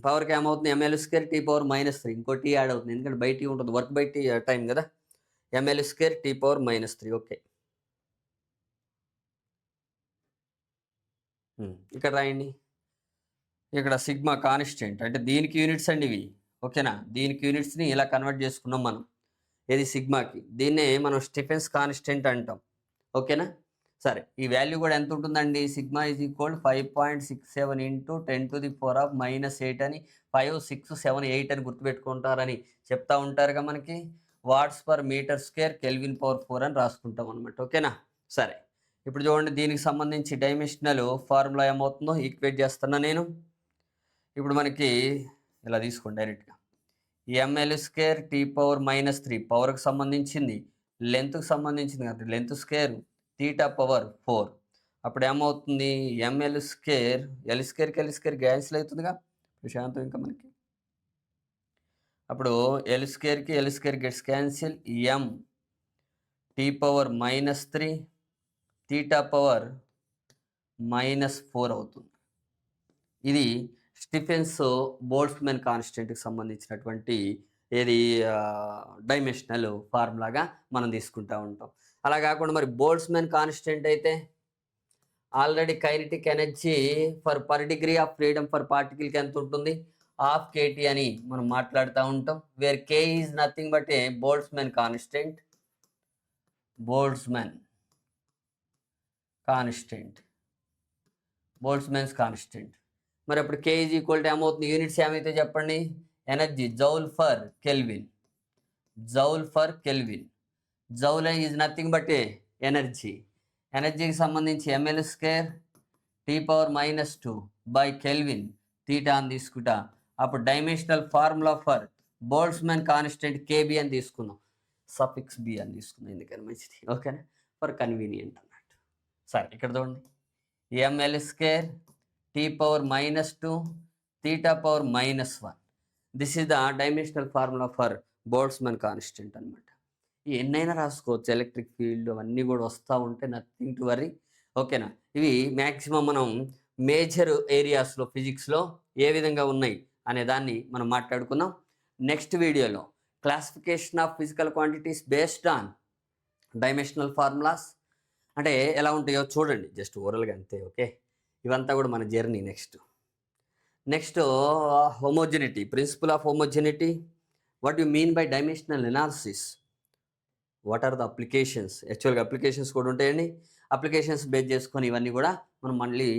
పవర్కి ఏమవుతుంది? ml² T⁻⁻3. ఇంకో టీ యాడ్ అవుతుంది, ఎందుకంటే బయట ఉంటుంది, వర్క్ బై టీ టైం కదా. ml² T⁻⁻3. ఓకే, ఇక్కడ రాయండి. ఇక్కడ సిగ్మా కాన్స్టెంట్ అంటే దీనికి యూనిట్స్ అండి ఇవి. ఓకేనా? దీనికి యూనిట్స్ని ఇలా కన్వర్ట్ చేసుకున్నాం మనం, ఏది సిగ్మాకి. దీన్నే మనం స్టిఫెన్స్ కాన్స్టెంట్ అంటాం. ఓకేనా? సరే, ఈ వాల్యూ కూడా ఎంత ఉంటుందండి? సిగ్మా ఈజ్ ఈక్వల్ 5.67 × 10⁻⁸ అని 5, 6, 7, 8 అని గుర్తుపెట్టుకుంటారని చెప్తా ఉంటారుగా మనకి. Watts per metre square kelvin power 4 అని రాసుకుంటాం అనమాట. ఓకేనా? సరే, ఇప్పుడు చూడండి దీనికి సంబంధించి డైమెన్షనల్ ఫార్ములా ఏమవుతుందో ఈక్వేట్ చేస్తున్నా నేను. ఇప్పుడు మనకి ఇలా తీసుకోండి డైరెక్ట్గా. ml² T⁻⁻3 పవర్కి సంబంధించింది, లెంత్కి సంబంధించింది కదా, లెంత్ స్క్వేర్ θ⁻4. అప్పుడు ఏమవుతుంది? L² క్యాన్సిల్ అవుతుందిగా ప్రశాంతం. ఇంకా మనకి అప్పుడు L² gets cancel, m T⁻⁻3 θ⁻⁻4 అవుతుంది. ఇది స్టిఫెన్స్ బోల్ట్జ్మాన్ కాన్స్టెంట్కి సంబంధించినటువంటి ఏది డైమెన్షనల్ ఫార్ములాగా మనం తీసుకుంటూ ఉంటాం. అలా కాకుండా మరి బోల్ట్జ్మాన్ కాన్స్టెంట్ అయితే already kinetic energy per degree of freedom for పార్టికల్కి ఎంత ఉంటుంది? 12 kT అని మనం మాట్లాడుతూ ఉంటాం. Where k is nothing but a Boltzmann constant. మరి అప్పుడు k ఈజ్ ఈక్వల్ టు ఏమవుతుంది? యూనిట్స్ ఏమైతే చెప్పండి? Energy joule for kelvin. Joule is nothing but a ఎనర్జీకి సంబంధించి ml² T⁻⁻2 by kelvin theta అని తీసుకుంటా. అప్పుడు dimensional formula for Boltzmann constant KB అని తీసుకున్నాం, సఫిక్స్ B అని తీసుకున్నాం, ఎందుకని మంచిది. ఓకేనా? ఫర్ కన్వీనియంట్ అన్నట్టు. సరే, ఇక్కడ చూడండి ml² T⁻⁻2 θ⁻⁻1. This is the dimensional formula for Boltzmann constant అనమాట. ఎన్నైనా రాసుకోవచ్చు, ఎలక్ట్రిక్ ఫీల్డ్ అవన్నీ కూడా వస్తూ ఉంటాయి, నథింగ్ టు వరీ. ఓకేనా? ఇవి మ్యాక్సిమం మనం మేజర్ ఏరియాస్లో ఫిజిక్స్లో ఏ విధంగా ఉన్నాయి అనే దాన్ని మనం మాట్లాడుకున్నాం. నెక్స్ట్ వీడియోలో classification of physical quantities based on dimensional formulas అంటే ఎలా ఉంటాయో చూడండి, జస్ట్ ఓవరాల్గా అంతే. ఓకే, ఇవంతా కూడా మన journey. Next homogeneity, principle of homogeneity. What you mean by dimensional analysis? What are the applications? యాక్చువల్గా అప్లికేషన్స్ కూడా ఉంటాయండి. అప్లికేషన్స్ బేస్ చేసుకొని ఇవన్నీ కూడా మనం మళ్ళీ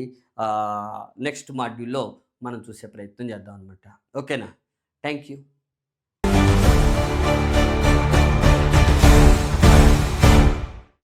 నెక్స్ట్ మాడ్యూల్లో మనం చూసే ప్రయత్నం చేద్దాం అనమాట. ఓకేనా? Thank you.